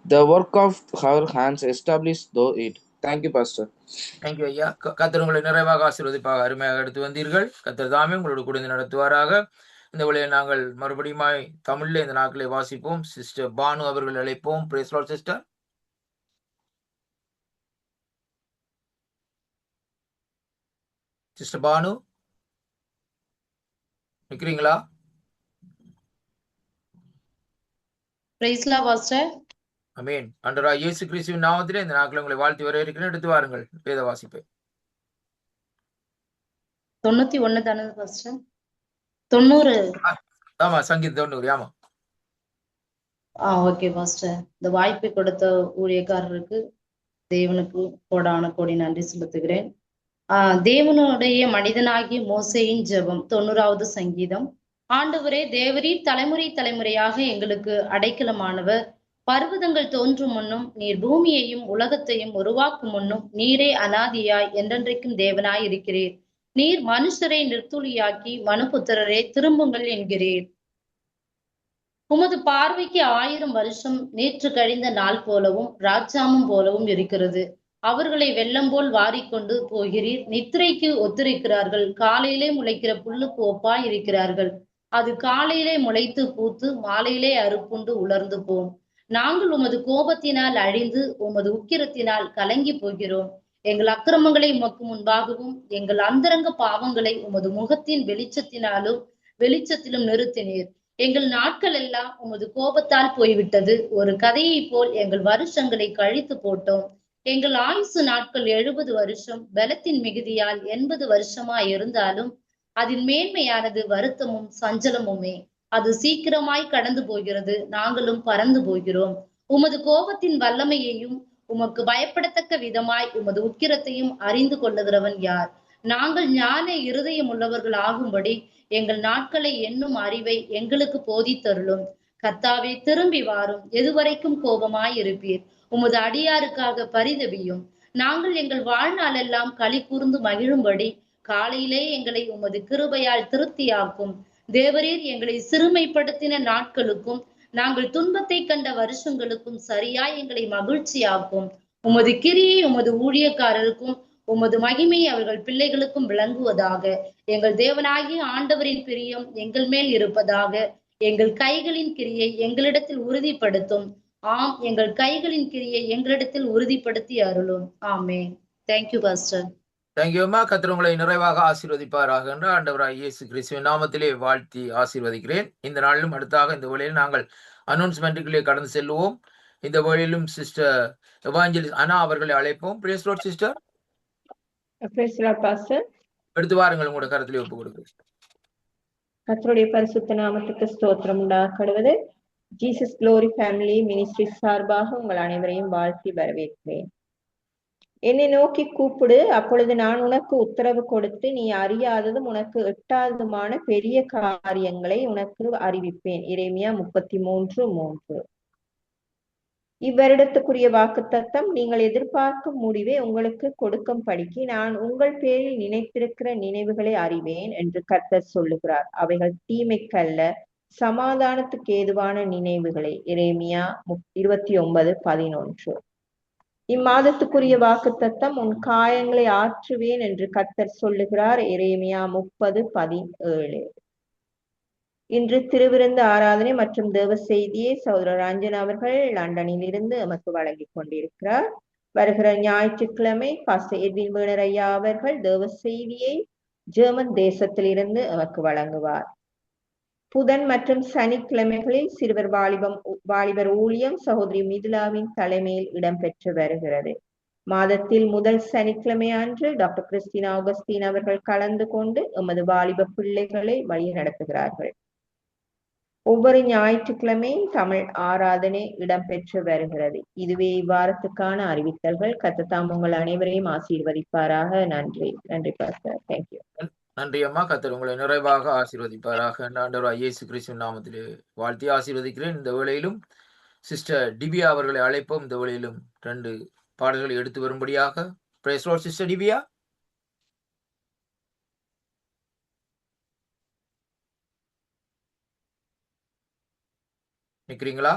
the work of our hands establish thou it. Thank you, Pastor. Thank you ஐயா. கர்த்தர் உங்களை நிறைவாக ஆசீர்வதிப்பாக. அருமையாக எடுத்து வந்தீர்கள். கர்த்தர் தாமே உங்களோட கூட நடத்துவாராக. இந்த வழியை நாங்கள் மறுபடியும் தமிழ்ல இந்த நாட்களை வாசிப்போம். சிஸ்டர் பானு அவர்கள் அழைப்போம். Praise Lord sister. Sister Banu நிக்கிறீங்களா? Praise Lord pastor. ஆமென். ஆண்டவராகிய இயேசு கிறிஸ்துவின் நாமத்திலே இந்த நாட்களை உங்களை வாழ்த்தி வரவேற்கிறேன். எடுத்து வாருங்கள் வேத வாசிப்பை. 91 தானே பாஸ்டர்? 90. ஆமா, சங்கீதம் 90. ஆமா. Okay pastor. இந்த வாய்ப்பை கொடுத்த ஊழியக்காரருக்கு தேவனுக்கு கோடான கோடி நன்றி செலுத்துகிறேன். தேவனுடைய மனிதனாகிய மோசேயின் ஜெபம் 90வது சங்கீதம். ஆண்டவரே, தேவரீர் தலைமுறை தலைமுறையாக எங்களுக்கு அடைக்கலமானவர். பர்வதங்கள் தோன்றும் முன்னும் நீர் பூமியையும் உலகத்தையும் உருவாக்கும் முன்னும் நீரே அனாதியாய் என்றென்றைக்கும் தேவனாய் இருக்கிறீர். நீர் மனுஷரை நிர்த்துளியாக்கி மனுபுத்திரரே திரும்புங்கள் என்கிறீர். உமது பார்வைக்கு 1000 வருஷம் நேற்று கழிந்த நாள் போலவும் ராஜாமம் போலவும் இருக்கிறது. அவர்களை வெள்ளம் போல் வாரிக்கொண்டு போகிறீர். நித்திரைக்கு ஒத்திருக்கிறார்கள். காலையிலே முளைக்கிற புல்லுக்கு ஒப்பாய் இருக்கிறார்கள். அது காலையிலே முளைத்து பூத்து மாலையிலே அறுப்புண்டு உலர்ந்து போம். நாங்கள் உமது கோபத்தினால் அழிந்து உமது உக்கிரத்தினால் கலங்கி போகிறோம். எங்கள் அக்கிரமங்களை உமக்கு முன்பாகவும் எங்கள் அந்தரங்க பாவங்களை உமது முகத்தின் வெளிச்சத்திலும் நிறுத்தினீர். எங்கள் நாட்கள் எல்லாம் உமது கோபத்தால் போய்விட்டது. ஒரு கதையை போல் எங்கள் வருஷங்களை கழித்து போட்டோம். எங்கள் ஆயுசு நாட்கள் 70 வருஷம். பலத்தின் மிகுதியால் 80 வருஷமாய் இருந்தாலும் அதன் மேன்மையானது வருத்தமும் சஞ்சலமுமே. அது சீக்கிரமாய் கடந்து போகிறது. நாங்களும் பறந்து போகிறோம். உமது கோபத்தின் வல்லமையையும் உமக்கு பயப்படத்தக்க விதமாய் உமது உக்கிரத்தையும் அறிந்து கொள்ளுகிறவன் யார்? நாங்கள் ஞான இருதயம் உள்ளவர்கள் ஆகும்படி எங்கள் நாட்களை எண்ணும் அறிவை எங்களுக்கு போதித்தருளும். கர்த்தாவே, திரும்பி வாரும். எதுவரைக்கும் கோபமாய் இருப்பீர்? உமது அடியாருக்காக பரிதபியும். நாங்கள் எங்கள் வாழ்நாளெல்லாம் களி கூர்ந்து மகிழும்படி காலையிலே எங்களை உமது கிருபையால் திருப்தியாக்கும். தேவரீர் எங்களை சிறுமைப்படுத்தின நாட்களுக்கும் நாங்கள் துன்பத்தை கண்ட வருஷங்களுக்கும் சரியாய் எங்களை மகிழ்ச்சியாக்கும். உமது கிரியை உமது ஊழியக்காரருக்கும் உமது மகிமை அவர்கள் பிள்ளைகளுக்கும் விளங்குவதாக. எங்கள் தேவனாகிய ஆண்டவரின் பிரியம் எங்கள் மேல் இருப்பதாக. எங்கள் கைகளின் கிரியை எங்களிடத்தில் உறுதிப்படுத்தும். ஆம், எங்கள் கைகளின் கிரியை எங்களிடத்தில் உறுதிப்படுத்தி அருளும். ஆமென். Thank you pastor. தேங்க்யூம்மா. கர்த்தர் உங்களை நிறைவாக ஆசீர்வதிப்பாராக என்று ஆண்டவராய் இயேசு கிறிஸ்துவின் நாமத்திலே வாழ்த்தி ஆசீர்வதிக்கிறேன். இந்த நாளிலும் அடுத்தாக இந்த வேளையில் நாங்கள் அனௌன்ஸ்மெண்ட்டுகளே கடந்து செல்லுவோம். இந்த வேளையிலும் சிஸ்டர் எவாஞ்சலிஸ்ட் அனா அவர்களை அழைப்போம். Praise Lord sister. Praise Lord pastor. எடுத்து வாருங்கள், உங்களோட கருத்திலே ஒப்பு கொடுக்கிறேன். கர்த்தருடைய பரிசுத்த நாமத்துக்கு ஸ்தோத்திரம் உண்டாக்கடுவது. ஜீசஸ் க்ளோரி ஃபேமிலி மினிஸ்ட்ரி சார்பாக உங்கள் அனைவரையும் வாழ்த்தி வரவேற்கிறேன். என்னை நோக்கி கூப்பிடு, அப்பொழுது நான் உனக்கு உத்தரவு கொடுத்து நீ அறியாததும் உனக்கு எட்டாததுமான பெரிய காரியங்களை உனக்கு அறிவிப்பேன். எரேமியா 33:3. இவ்வருடத்துக்குரிய வாக்குத்தத்தம், நீங்கள் எதிர்பார்க்கும் முடிவை உங்களுக்கு கொடுக்கும் படிக்கு நான் உங்கள் பேரில் நினைத்திருக்கிற நினைவுகளை அறிவேன் என்று கர்த்தர் சொல்லுகிறார். அவைகள் தீமைக்கல்ல, சமாதானத்துக்கு ஏதுவான நினைவுகளே. எரேமியா 29:11. இம்மாதத்துக்குரிய வாக்குத்தத்தம், உன் காயங்களை ஆற்றுவேன் என்று கர்த்தர் சொல்லுகிறார். எரேமியா 30:17. இன்று திருவிருந்து ஆராதனை மற்றும் தேவ செய்தியை சகோதரர் ரஞ்சன் அவர்கள் லண்டனில் இருந்து நமக்கு வழங்கி கொண்டிருக்கிறார். வருகிற ஞாயிற்றுக்கிழமை பாஸ்டர் எட்வின் வேணர் ஐயா அவர்கள் தேவ செய்தியை ஜெர்மன் தேசத்தில் இருந்து நமக்கு வழங்குவார். புதன் மற்றும் சனிக்கிழமைகளில் சிறுவர் வாலிபர் ஊழியம் சகோதரி மிதுலாவின் தலைமையில் இடம்பெற்று வருகிறது. மாதத்தில் முதல் சனிக்கிழமை அன்று டாக்டர் கிறிஸ்டினா ஆகஸ்டின் அவர்கள் கலந்து கொண்டு எமது வாலிப பிள்ளைகளை வழி நடத்துகிறார்கள். ஒவ்வொரு ஞாயிற்றுக்கிழமையும் தமிழ் ஆராதனை இடம்பெற்று வருகிறது. இதுவே இவ்வாரத்துக்கான அறிவித்தல்கள். கர்த்தர் உங்கள் அனைவரையும் ஆசீர்வதிப்பாராக. நன்றி. நன்றி பாஸ்டர். தேங்க்யூ. நன்றி அம்மா. கர்த்தர் உங்களை நிறைவாக ஆசீர்வதிப்பாராக. ஆண்டவராய் இயேசு கிறிஸ்துவின் நாமத்திலே வாழ்த்தி ஆசீர்வதிக்கிறேன். இந்த வேளையிலும் சிஸ்டர் டிபியா அவர்களை அழைப்போம். இந்த வேளையிலும் 2 பாடல்களை எடுத்து வரும்படியாக. Price Lord sister டிபியா. நிக்கிறீங்களா?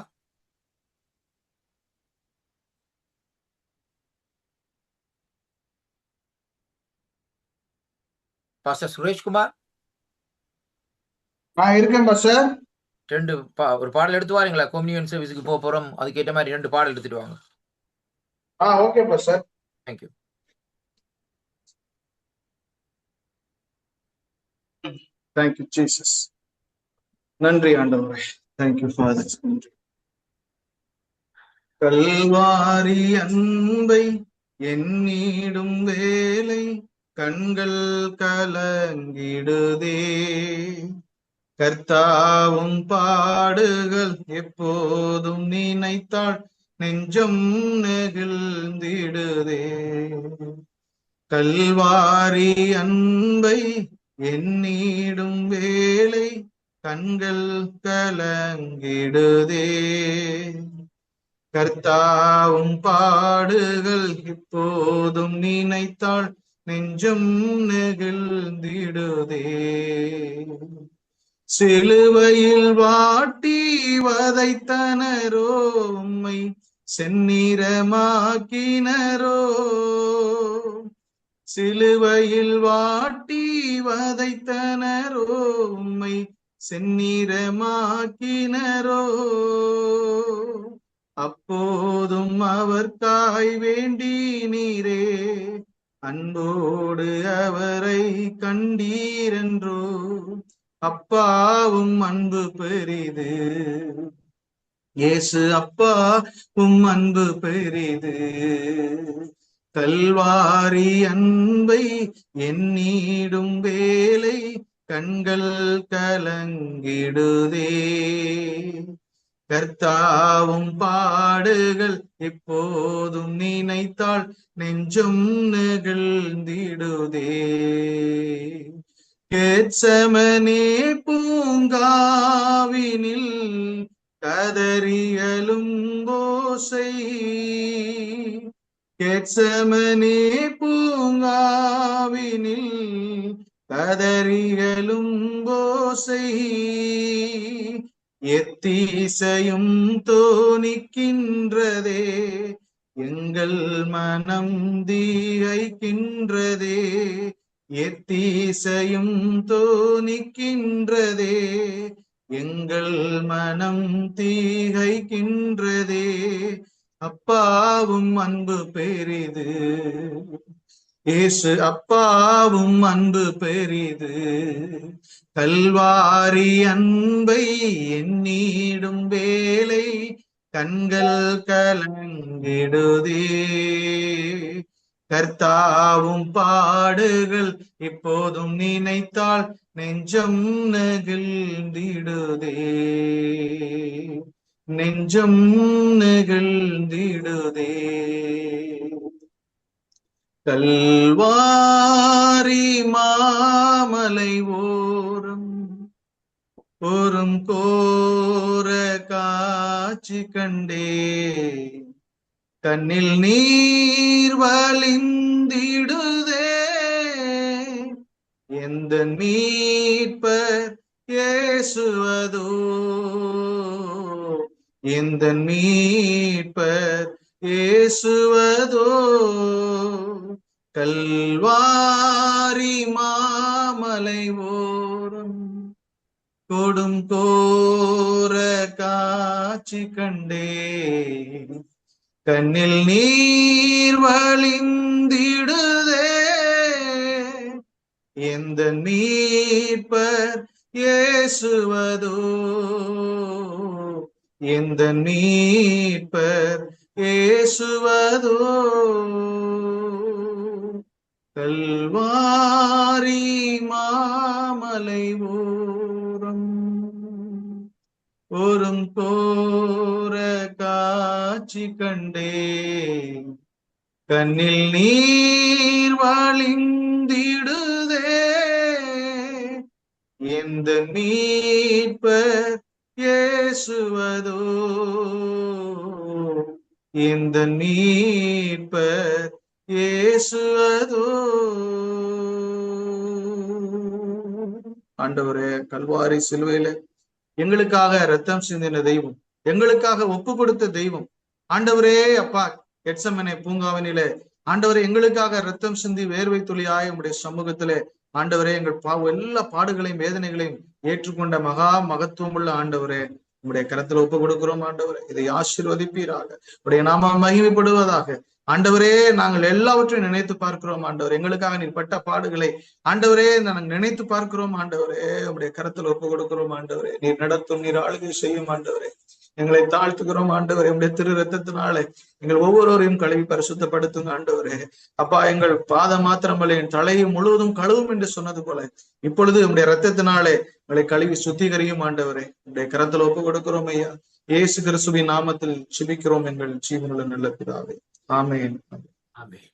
Pastor Sureshkumar. இருக்கேன் பாஸ்டர். 2 ஒரு பாடல் எடுத்து வாரீங்களா? கம்யூனியன் சர்வீஸுக்கு போக போறோம், அதுக்கேற்ற மாதிரி 2 பாடல் எடுத்துட்டு வாங்க. Okay pastor. Thank you. Thank you Jesus. நன்றி ஆண்டவரே. Thank you father. கல்வாரி அன்பை எண்ணிடும் வேலை கண்கள் கலங்கிடுதே. கர்த்தாவும் பாடுகள் எப்போதும் நினைத்தாள் நெஞ்சம் நெகிழ்ந்திடுதே. கல்வாரி அன்பை எண்ணிடும் வேலை கண்கள் கலங்கிடுதே. கர்த்தாவும் பாடுகள் இப்போதும் நினைத்தாள் நெஞ்சம் நெகிழ்ந்திடுதே. சிலுவையில் வாட்டி வதைத்தனரோ உம்மை செந்நிறமாக்கினரோ. சிலுவையில் வாட்டி வதைத்தனரோ உம்மை செந்நிறமாக்கினரோ. அப்போதும் அவர்காய் வேண்டி நீரே அன்போடு அவரை கண்டீரென்றோ. அப்பாவும் அன்பு பெரிது இயேசு, அப்பா அன்பு பெரிது. கல்வாரி அன்பை எண்ணிடும் வேலை கண்கள் கலங்கிடுதே. கர்த்தாவும் பாடுகள் இப்போதும் நினைத்தாள் நெஞ்சம் நெகிழ்ந்திடுதே. கெத்செமனே பூங்காவினில் கதறியலும் ஓசை. கெத்செமனே பூங்காவினில் கதறியலும் ஓசை. எத்தீசையும் தோணிக்கின்றதே எங்கள் மனம் தீகைக்கின்றதே. எத்தீசையும் தோணிக்கின்றதே எங்கள் மனம் தீகைக்கின்றதே. அப்பாவும் அன்பு பெரிது இயேசு, அப்பாவும் அன்பு பெரிது. கல்வாரி அன்பை எண்ணிடும் வேலை கண்கள் கலங்கிடுதே. கர்த்தாவும் பாடுகள் இப்போதும் நினைத்தாள் நெஞ்சம் நெகிழ்ந்திடுதே. நெஞ்சம் நெகிழ்ந்திடுதே. கல்வாரி மாமலை ஓரம் ஓரும் கோர காட்சி கண்டே. கண்ணில் நீர் வழிந்திடுதே. எந்த மீட்பர் இயேசுவதோ. எந்த மீட்பர் இயேசுவதோ. கல்வாரி மாமலை ஓரம் கொடும் கோர காட்சி கண்டே. கண்ணில் நீர் வழிந்திடுதே. எந்த மீட்பர் இயேசுவதோ. எந்த மீட்பர் இயேசுவதோ. கல்வாரி மாமலை ஓரம் ஓரும் கோர காட்சி கண்டே. கண்ணில் நீர் வழிந்திடுதே. எந்த மீட்பர் இயேசுவதோ. எந்த மீட்பர் இயேசுவதோ. ஆண்டவரே, கல்வாரி சிலுவையில எங்களுக்காக ரத்தம் சிந்தின தெய்வம், எங்களுக்காக ஒப்பு கொடுத்த தெய்வம். ஆண்டவரே அப்பா, கெத்செமனே பூங்காவனிலே ஆண்டவரே எங்களுக்காக ரத்தம் சிந்தி வேர்வை துளியாய் உம்முடைய சமூகத்திலே ஆண்டவரே எங்கள் எல்லா பாடுகளையும் வேதனைகளையும் ஏற்றுக்கொண்ட மகா மகத்துவம் உள்ள ஆண்டவரே, உம்முடைய கரத்துல ஒப்பு கொடுக்கிறோம். ஆண்டவரே, இதை ஆசீர்வதிப்பீராக, உடைய நாமம் மகிமைப்படுவதாக. ஆண்டவரே, நாங்கள் எல்லாவற்றையும் நினைத்து பார்க்கிறோம். ஆண்டவர், எங்களுக்காக நீர் பட்ட பாடுகளை ஆண்டவரே நாங்கள் நினைத்து பார்க்கிறோம். ஆண்டவரே, உடைய கரத்துல ஒப்பு கொடுக்கிறோம். ஆண்டவரே, நீர் நடத்தும், நீர் ஆளுகை செய்யும். ஆண்டவரே, எங்களை தாழ்த்துக்கிறோம். ஆண்டவரே, உடைய திரு ரத்தத்தினாலே எங்கள் ஒவ்வொருவரையும் கழுவி பரிசுத்தப்படுத்துங்க. ஆண்டவரே அப்பா, எங்கள் பாதம் மாத்திரமல்ல என் தலையை முழுவதும் கழுவும் என்று சொன்னது போல இப்பொழுது உடைய ரத்தத்தினாலே எங்களை கழுவி சுத்திகரியும். ஆண்டவரே, உடைய கரத்துல ஒப்பு கொடுக்கிறோம். ஐயா, இயேசு கிறிஸ்துவின் நாமத்தில் ஜெபிக்கிறோம் எங்கள் ஜீவனுள்ள நல்ல பிதாவே. ஆமென். ஆமென்.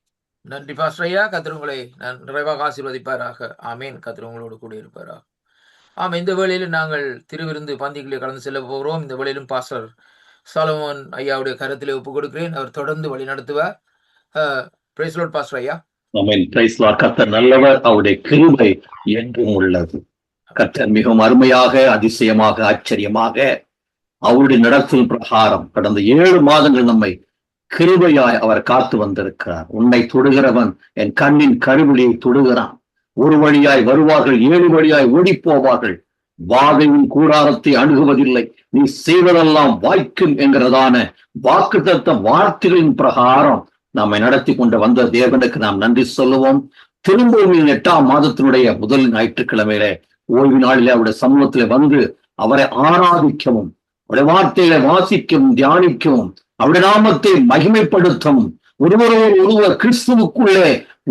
நன்றி பாஸ்டர் ஐயா. கர்த்தர் உங்களை நிறைவாக ஆசீர்வதிப்பாராக. ஆமேன். கர்த்தர் உங்களோடு கூட இருப்பாராக. ஆமா, இந்த வேளையில நாங்கள் திருவிருந்து பந்திகளை கலந்து செல்ல போகிறோம். இந்த வேளையிலும் பாஸ்டர் சாலமோன் ஐயாவுடைய கருத்திலே ஒப்புக் கொடுக்கிறேன். அவர் தொடர்ந்து வழி நடத்துவார். பிரைஸ் லார்ட் பாஸ்டர் ஐயா. ஆமென். Praise Lord. கர்த்தர் நல்லவர், அவருடைய கிருபை என்றும் உள்ளது. கர்த்தர் மிகவும் அருமையாக, அதிசயமாக, ஆச்சரியமாக அவருடைய நடத்தும் பிரகாரம் கடந்த 7 மாதங்கள் நம்மை கிருபையாய் அவர் காத்து வந்திருக்கிறார். உன்னை தொடுகிறவன் என் கண்ணின் கருவிழியை தொடுகிறான். ஒரு வழியாய் வருவார்கள், 7 வழியாய் ஓடி போவார்கள், வாதையின் கூடாரத்தை அணுகுவதில்லை, நீ செய்வதெல்லாம் வாய்க்கும் என்கிறதான வாக்குத்தத்த வார்த்தைகளின் பிரகாரம் நம்மை நடத்தி கொண்டு வந்த தேவனுக்கு நாம் நன்றி சொல்லுவோம். திரும்பவும் 8ஆம் மாதத்தினுடைய முதல் ஞாயிற்றுக்கிழமையிலே ஓய்வு நாளிலே அவருடைய சமூகத்திலே வந்து அவரை ஆராதிக்கவும், அவருடைய வார்த்தைகளை வாசிக்கவும், தியானிக்கவும், அவருடைய நாமத்தை மகிமைப்படுத்தவும், ஒருவர் கிறிஸ்துவுக்குள்ளே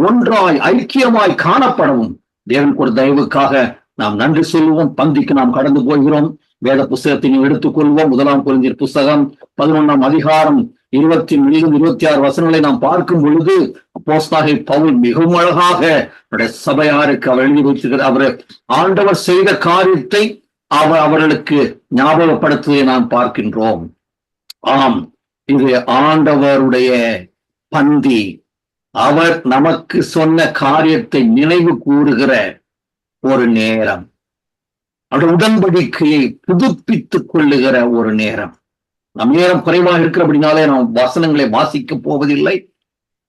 ஒன்றாய் ஐக்கியமாய் காணப்படவும் தேவன் கொடுத்த தயவுக்காக நாம் நன்றி சொல்லுவோம். பந்திக்கு நாம் கடந்து போகிறோம். வேத புஸ்தகத்தை எடுத்துக்கொள்வோம். 1 கொரிந்தியர் புஸ்தகம் 11ஆம் அதிகாரம் 25-26 வசனங்களை நாம் பார்க்கும் பொழுது அப்போஸ்தலனாகிய பவுல் மிகவும் அழகாக சபையாருக்கு அவர் எழுதி வைத்திருக்கிறார். அவர் ஆண்டவர் செய்த காரியத்தை அவர்களுக்கு ஞாபகப்படுத்துவதை நாம் பார்க்கின்றோம். ஆம், இது ஆண்டவருடைய பந்தி. அவர் நமக்கு சொன்ன காரியத்தை நினைவு கூறுகிற ஒரு நேரம், அவருடைய உடன்படிக்கையை புதுப்பித்துக் கொள்ளுகிற ஒரு நேரம். நம் நேரம் குறைவாக இருக்கிறபடினாலே நாம் வசனங்களை வாசிக்க போவதில்லை,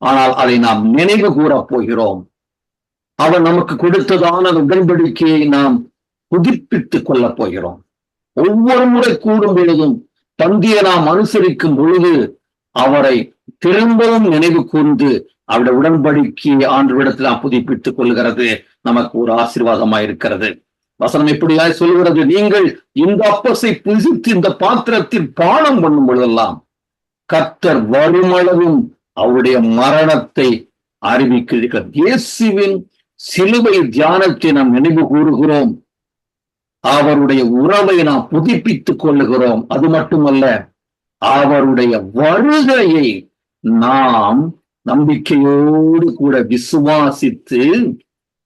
ஆனால் அதை நாம் நினைவு கூற போகிறோம். அவர் நமக்கு கொடுத்ததான உடன்படிக்கையை நாம் புதுப்பித்துக் கொள்ளப் போகிறோம். ஒவ்வொரு முறை கூடும் பொழுதும் பந்தியை நாம் அனுசரிக்கும் பொழுது அவரை திரும்பவும் நினைவு கூர்ந்து அவருடைய உடன்படிக்கையை ஆண்டவரிடத்தில் நாம் புதுப்பித்துக் கொள்கிறது. நமக்கு ஒரு ஆசீர்வாதமாயிருக்கிறது. வசனம் எப்படியாய் சொல்கிறது, நீங்கள் இந்த அப்பத்தை புசித்து இந்த பாத்திரத்தில் பானம் பண்ணும் பொழுதெல்லாம் கர்த்தர் வருமளவும் அவருடைய மரணத்தை அறிவிக்கிறார். இயேசுவின் சிலுவை தியானத்தை நாம் நினைவு கூறுகிறோம். அவருடைய உறவை நாம் புதுப்பித்துக் கொள்ளுகிறோம். அது மட்டுமல்ல, அவருடைய வருகையை நாம் நம்பிக்கையோடு கூட விசுவாசித்து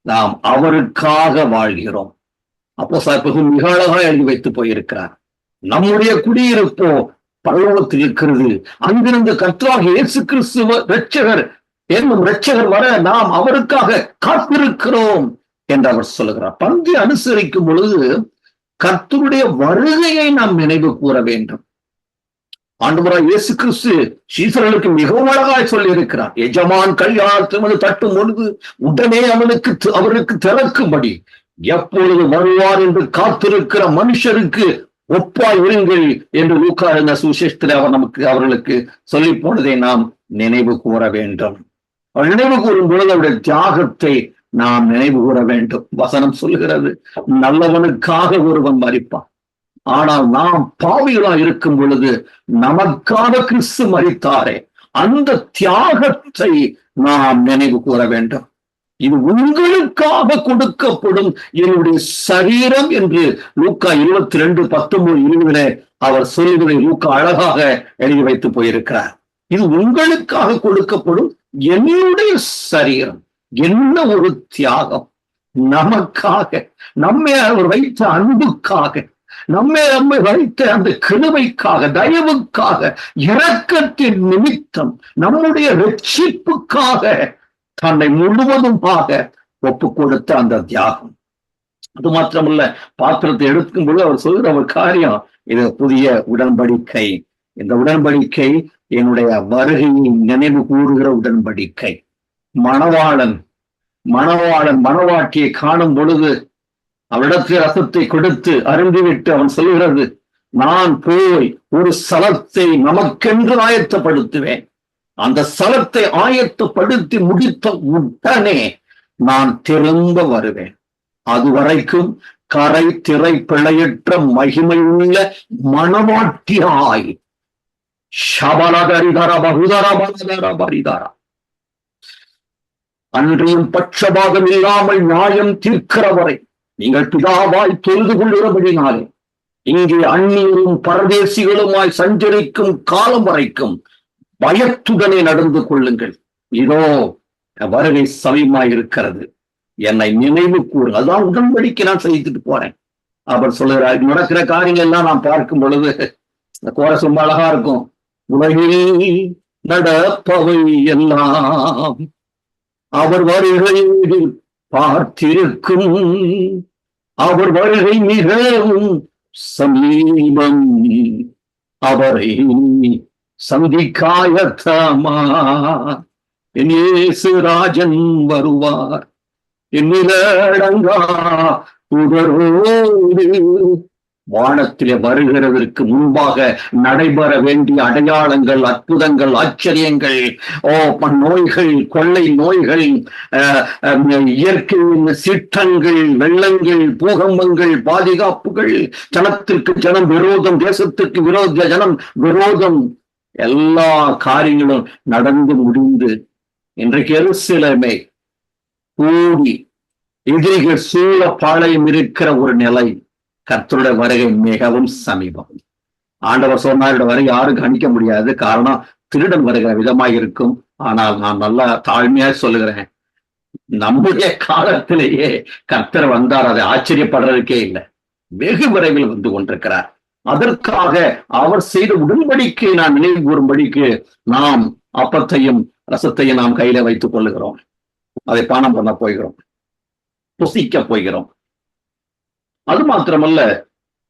நாம் அவருக்காக வாழ்கிறோம். அப்போஸ்தலர் மிக அழகாக எழுதி வைத்து போயிருக்கிறார். நம்முடைய குடியிருப்போ பரலோகத்தில் இருக்கிறது. அங்கிருந்து கர்த்தராகிய இயேசு கிறிஸ்து இரட்சகர் என்னும் இரட்சகர் வர நாம் அவருக்காக காத்திருக்கிறோம் என்று அவர் சொல்லுகிறார். பந்தி அனுசரிக்கும் பொழுது கர்த்தருடைய வருகையை நாம் நினைவு கூற வேண்டும். ஆண்டவராகிய இயேசு கிறிஸ்து சீசர்களுக்கு மிகவும் அழகாய் சொல்லி இருக்கிறார். எஜமான் கல்யாணத்தில் தட்டும் பொழுது உடனே அவருக்கு திறக்கும்படி எப்பொழுது வருவார் என்று காத்திருக்கிற மனுஷருக்கு ஒப்பாய் இருங்கள் என்று லூக்கா என்ற சுவிசேஷத்தில் அவர்களுக்கு சொல்லி போனதை நாம் நினைவு கூற வேண்டும். அவர் நினைவு கூறும் பொழுது அவருடைய தியாகத்தை நாம் நினைவு கூற வேண்டும். வசனம் சொல்லுகிறது, நல்லவனுக்காக ஒருவன் மரிப்பான், ஆனால் நாம் பாவிகளா இருக்கும் பொழுது நமக்காக கிறிஸ்து மரித்தாரே, அந்த தியாகத்தை நாம் நினைவு கூற வேண்டும். இது உங்களுக்காக கொடுக்கப்படும் என்னுடைய சரீரம் என்று லூக்கா 22:19-20 அவர் சொல்லுவதை லூக்கா அழகாக எழுதி வைத்து போயிருக்கிறார். இது உங்களுக்காக கொடுக்கப்படும் என்னுடைய சரீரம். என்ன ஒரு தியாகம்! நமக்காக, நம்மை அவர் வைத்த அன்புக்காக, நம்மை வைத்த அந்த கிருபைக்காக, தயவுக்காக, இரக்கத்தின் நிமித்தம், நம்முடைய ரட்சிப்புக்காக தன்னை முழுவதுமாக ஒப்பு கொடுத்த அந்த தியாகம். அது மாத்திரமல்ல, பாத்திரத்தை எடுக்கும் பொழுது அவர் சொல்கிற ஒரு காரியம், இது புதிய உடன்படிக்கை. இந்த உடன்படிக்கை என்னுடைய வருகையை நினைவு கூறுகிற உடன்படிக்கை. மணவாளன் மணவாட்டியை காணும் பொழுது அவரிடத்தில் ரசத்தை கொடுத்து அருந்திவிட்டு அவன் சொல்லுகிறது, நான் போய் ஒரு ஸ்தலத்தை நமக்கென்று ஆயத்தப்படுத்துவேன். அந்த ஸ்தலத்தை ஆயத்தப்படுத்தி முடித்த உடனே நான் திரும்ப வருவேன். அதுவரைக்கும் கரை திரை பிழையற்ற மகிமையுள்ள மணவாட்டியாய் ஷபலதரிதர பகுதர பரிதர அன்றியும் பட்சபாதம் இல்லாமல் நியாயம் தீர்க்கிறவரை நீங்கள் பிதாவாய் தொழுது கொள்கிறபடினாலே இங்கே அந்நியரும் பரதேசிகளுமாய் சஞ்சரிக்கும் காலம் வரைக்கும் பயத்துடனே நடந்து கொள்ளுங்கள். இதோ வருகை சமயமாய் இருக்கிறது, என்னை நினைவு கூறு. அதான் உடன்படிக்கை நான் செய்துட்டு போறேன். அவர் சொல்லுகிறார், நடக்கிற காரியங்கள் எல்லாம் நான் பார்க்கும் பொழுது இந்த கோரஸ் ரொம்ப அழகா இருக்கும். உலகில் நடப்பவை எல்லாம் அவர் வருகையில் பார்த்திருக்கும், அவர் வருகை மிகவும் சமீபம், அவரை சந்திக்காயத்தமா, என் இயேசு ராஜன் வருவார் என்னிலடங்கா உதரோடு. வானத்திலே வருகிறதற்கு முன்பாக நடைபெற வேண்டிய அடையாளங்கள், அற்புதங்கள், ஆச்சரியங்கள், நோய்கள், கொள்ளை நோய்கள், இயற்கையின் சீற்றங்கள், வெள்ளங்கள், பூகம்பங்கள், பாதுகாப்புகள், ஜனத்திற்கு ஜனம் விரோதம், தேசத்திற்கு ஜனம் விரோதம், எல்லா காரியங்களும் நடந்து முடிந்து இன்றைக்கு எருசலேமை கூடி எதிரிகள் சூழ பாளையம் இருக்கிற ஒரு நிலை. கர்த்தருடைய வருகை மிகவும் சமீபம். ஆண்டவர் சொன்னாரோட வருகை யாரும் கணிக்க முடியாது. காரணம் திருடன் வருகிற விதமாக இருக்கும். ஆனால் நான் நல்லா தாழ்மையா சொல்லுகிறேன், நம்முடைய காலத்திலேயே கர்த்தர் வந்தார். அதை ஆச்சரியப்படுறதுக்கே இல்லை. வெகு விரைவில் வந்து கொண்டிருக்கிறார். அதற்காக அவர் செய்த உடன்படிக்கை நான் நினைவு கூறும்படிக்கு நாம் அப்பத்தையும் ரசத்தையும் நாம் கையில வைத்துக் கொள்ளுகிறோம். அதை பானம் பண்ண போகிறோம், புசிக்க போகிறோம். அது மாத்திரமல்ல,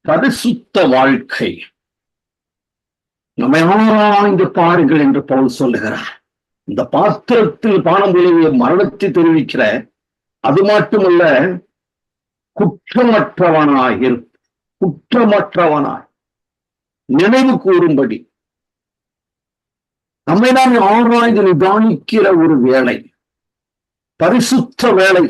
பரிசுத்த வாழ்க்கை நம்மை ஆராய்ந்து பாருங்கள் என்று பவுல் சொல்லுகிறார். இந்த பாத்திரத்தில் பானம் பொழுது மரணத்தை தெரிவிக்கிற, அது மட்டுமல்ல, குற்றமற்றவனாய் நினைவு கூறும்படி நம்மை நாம் ஆராய்ந்து நிதானிக்கிற ஒரு வேலை, பரிசுத்த வேலை.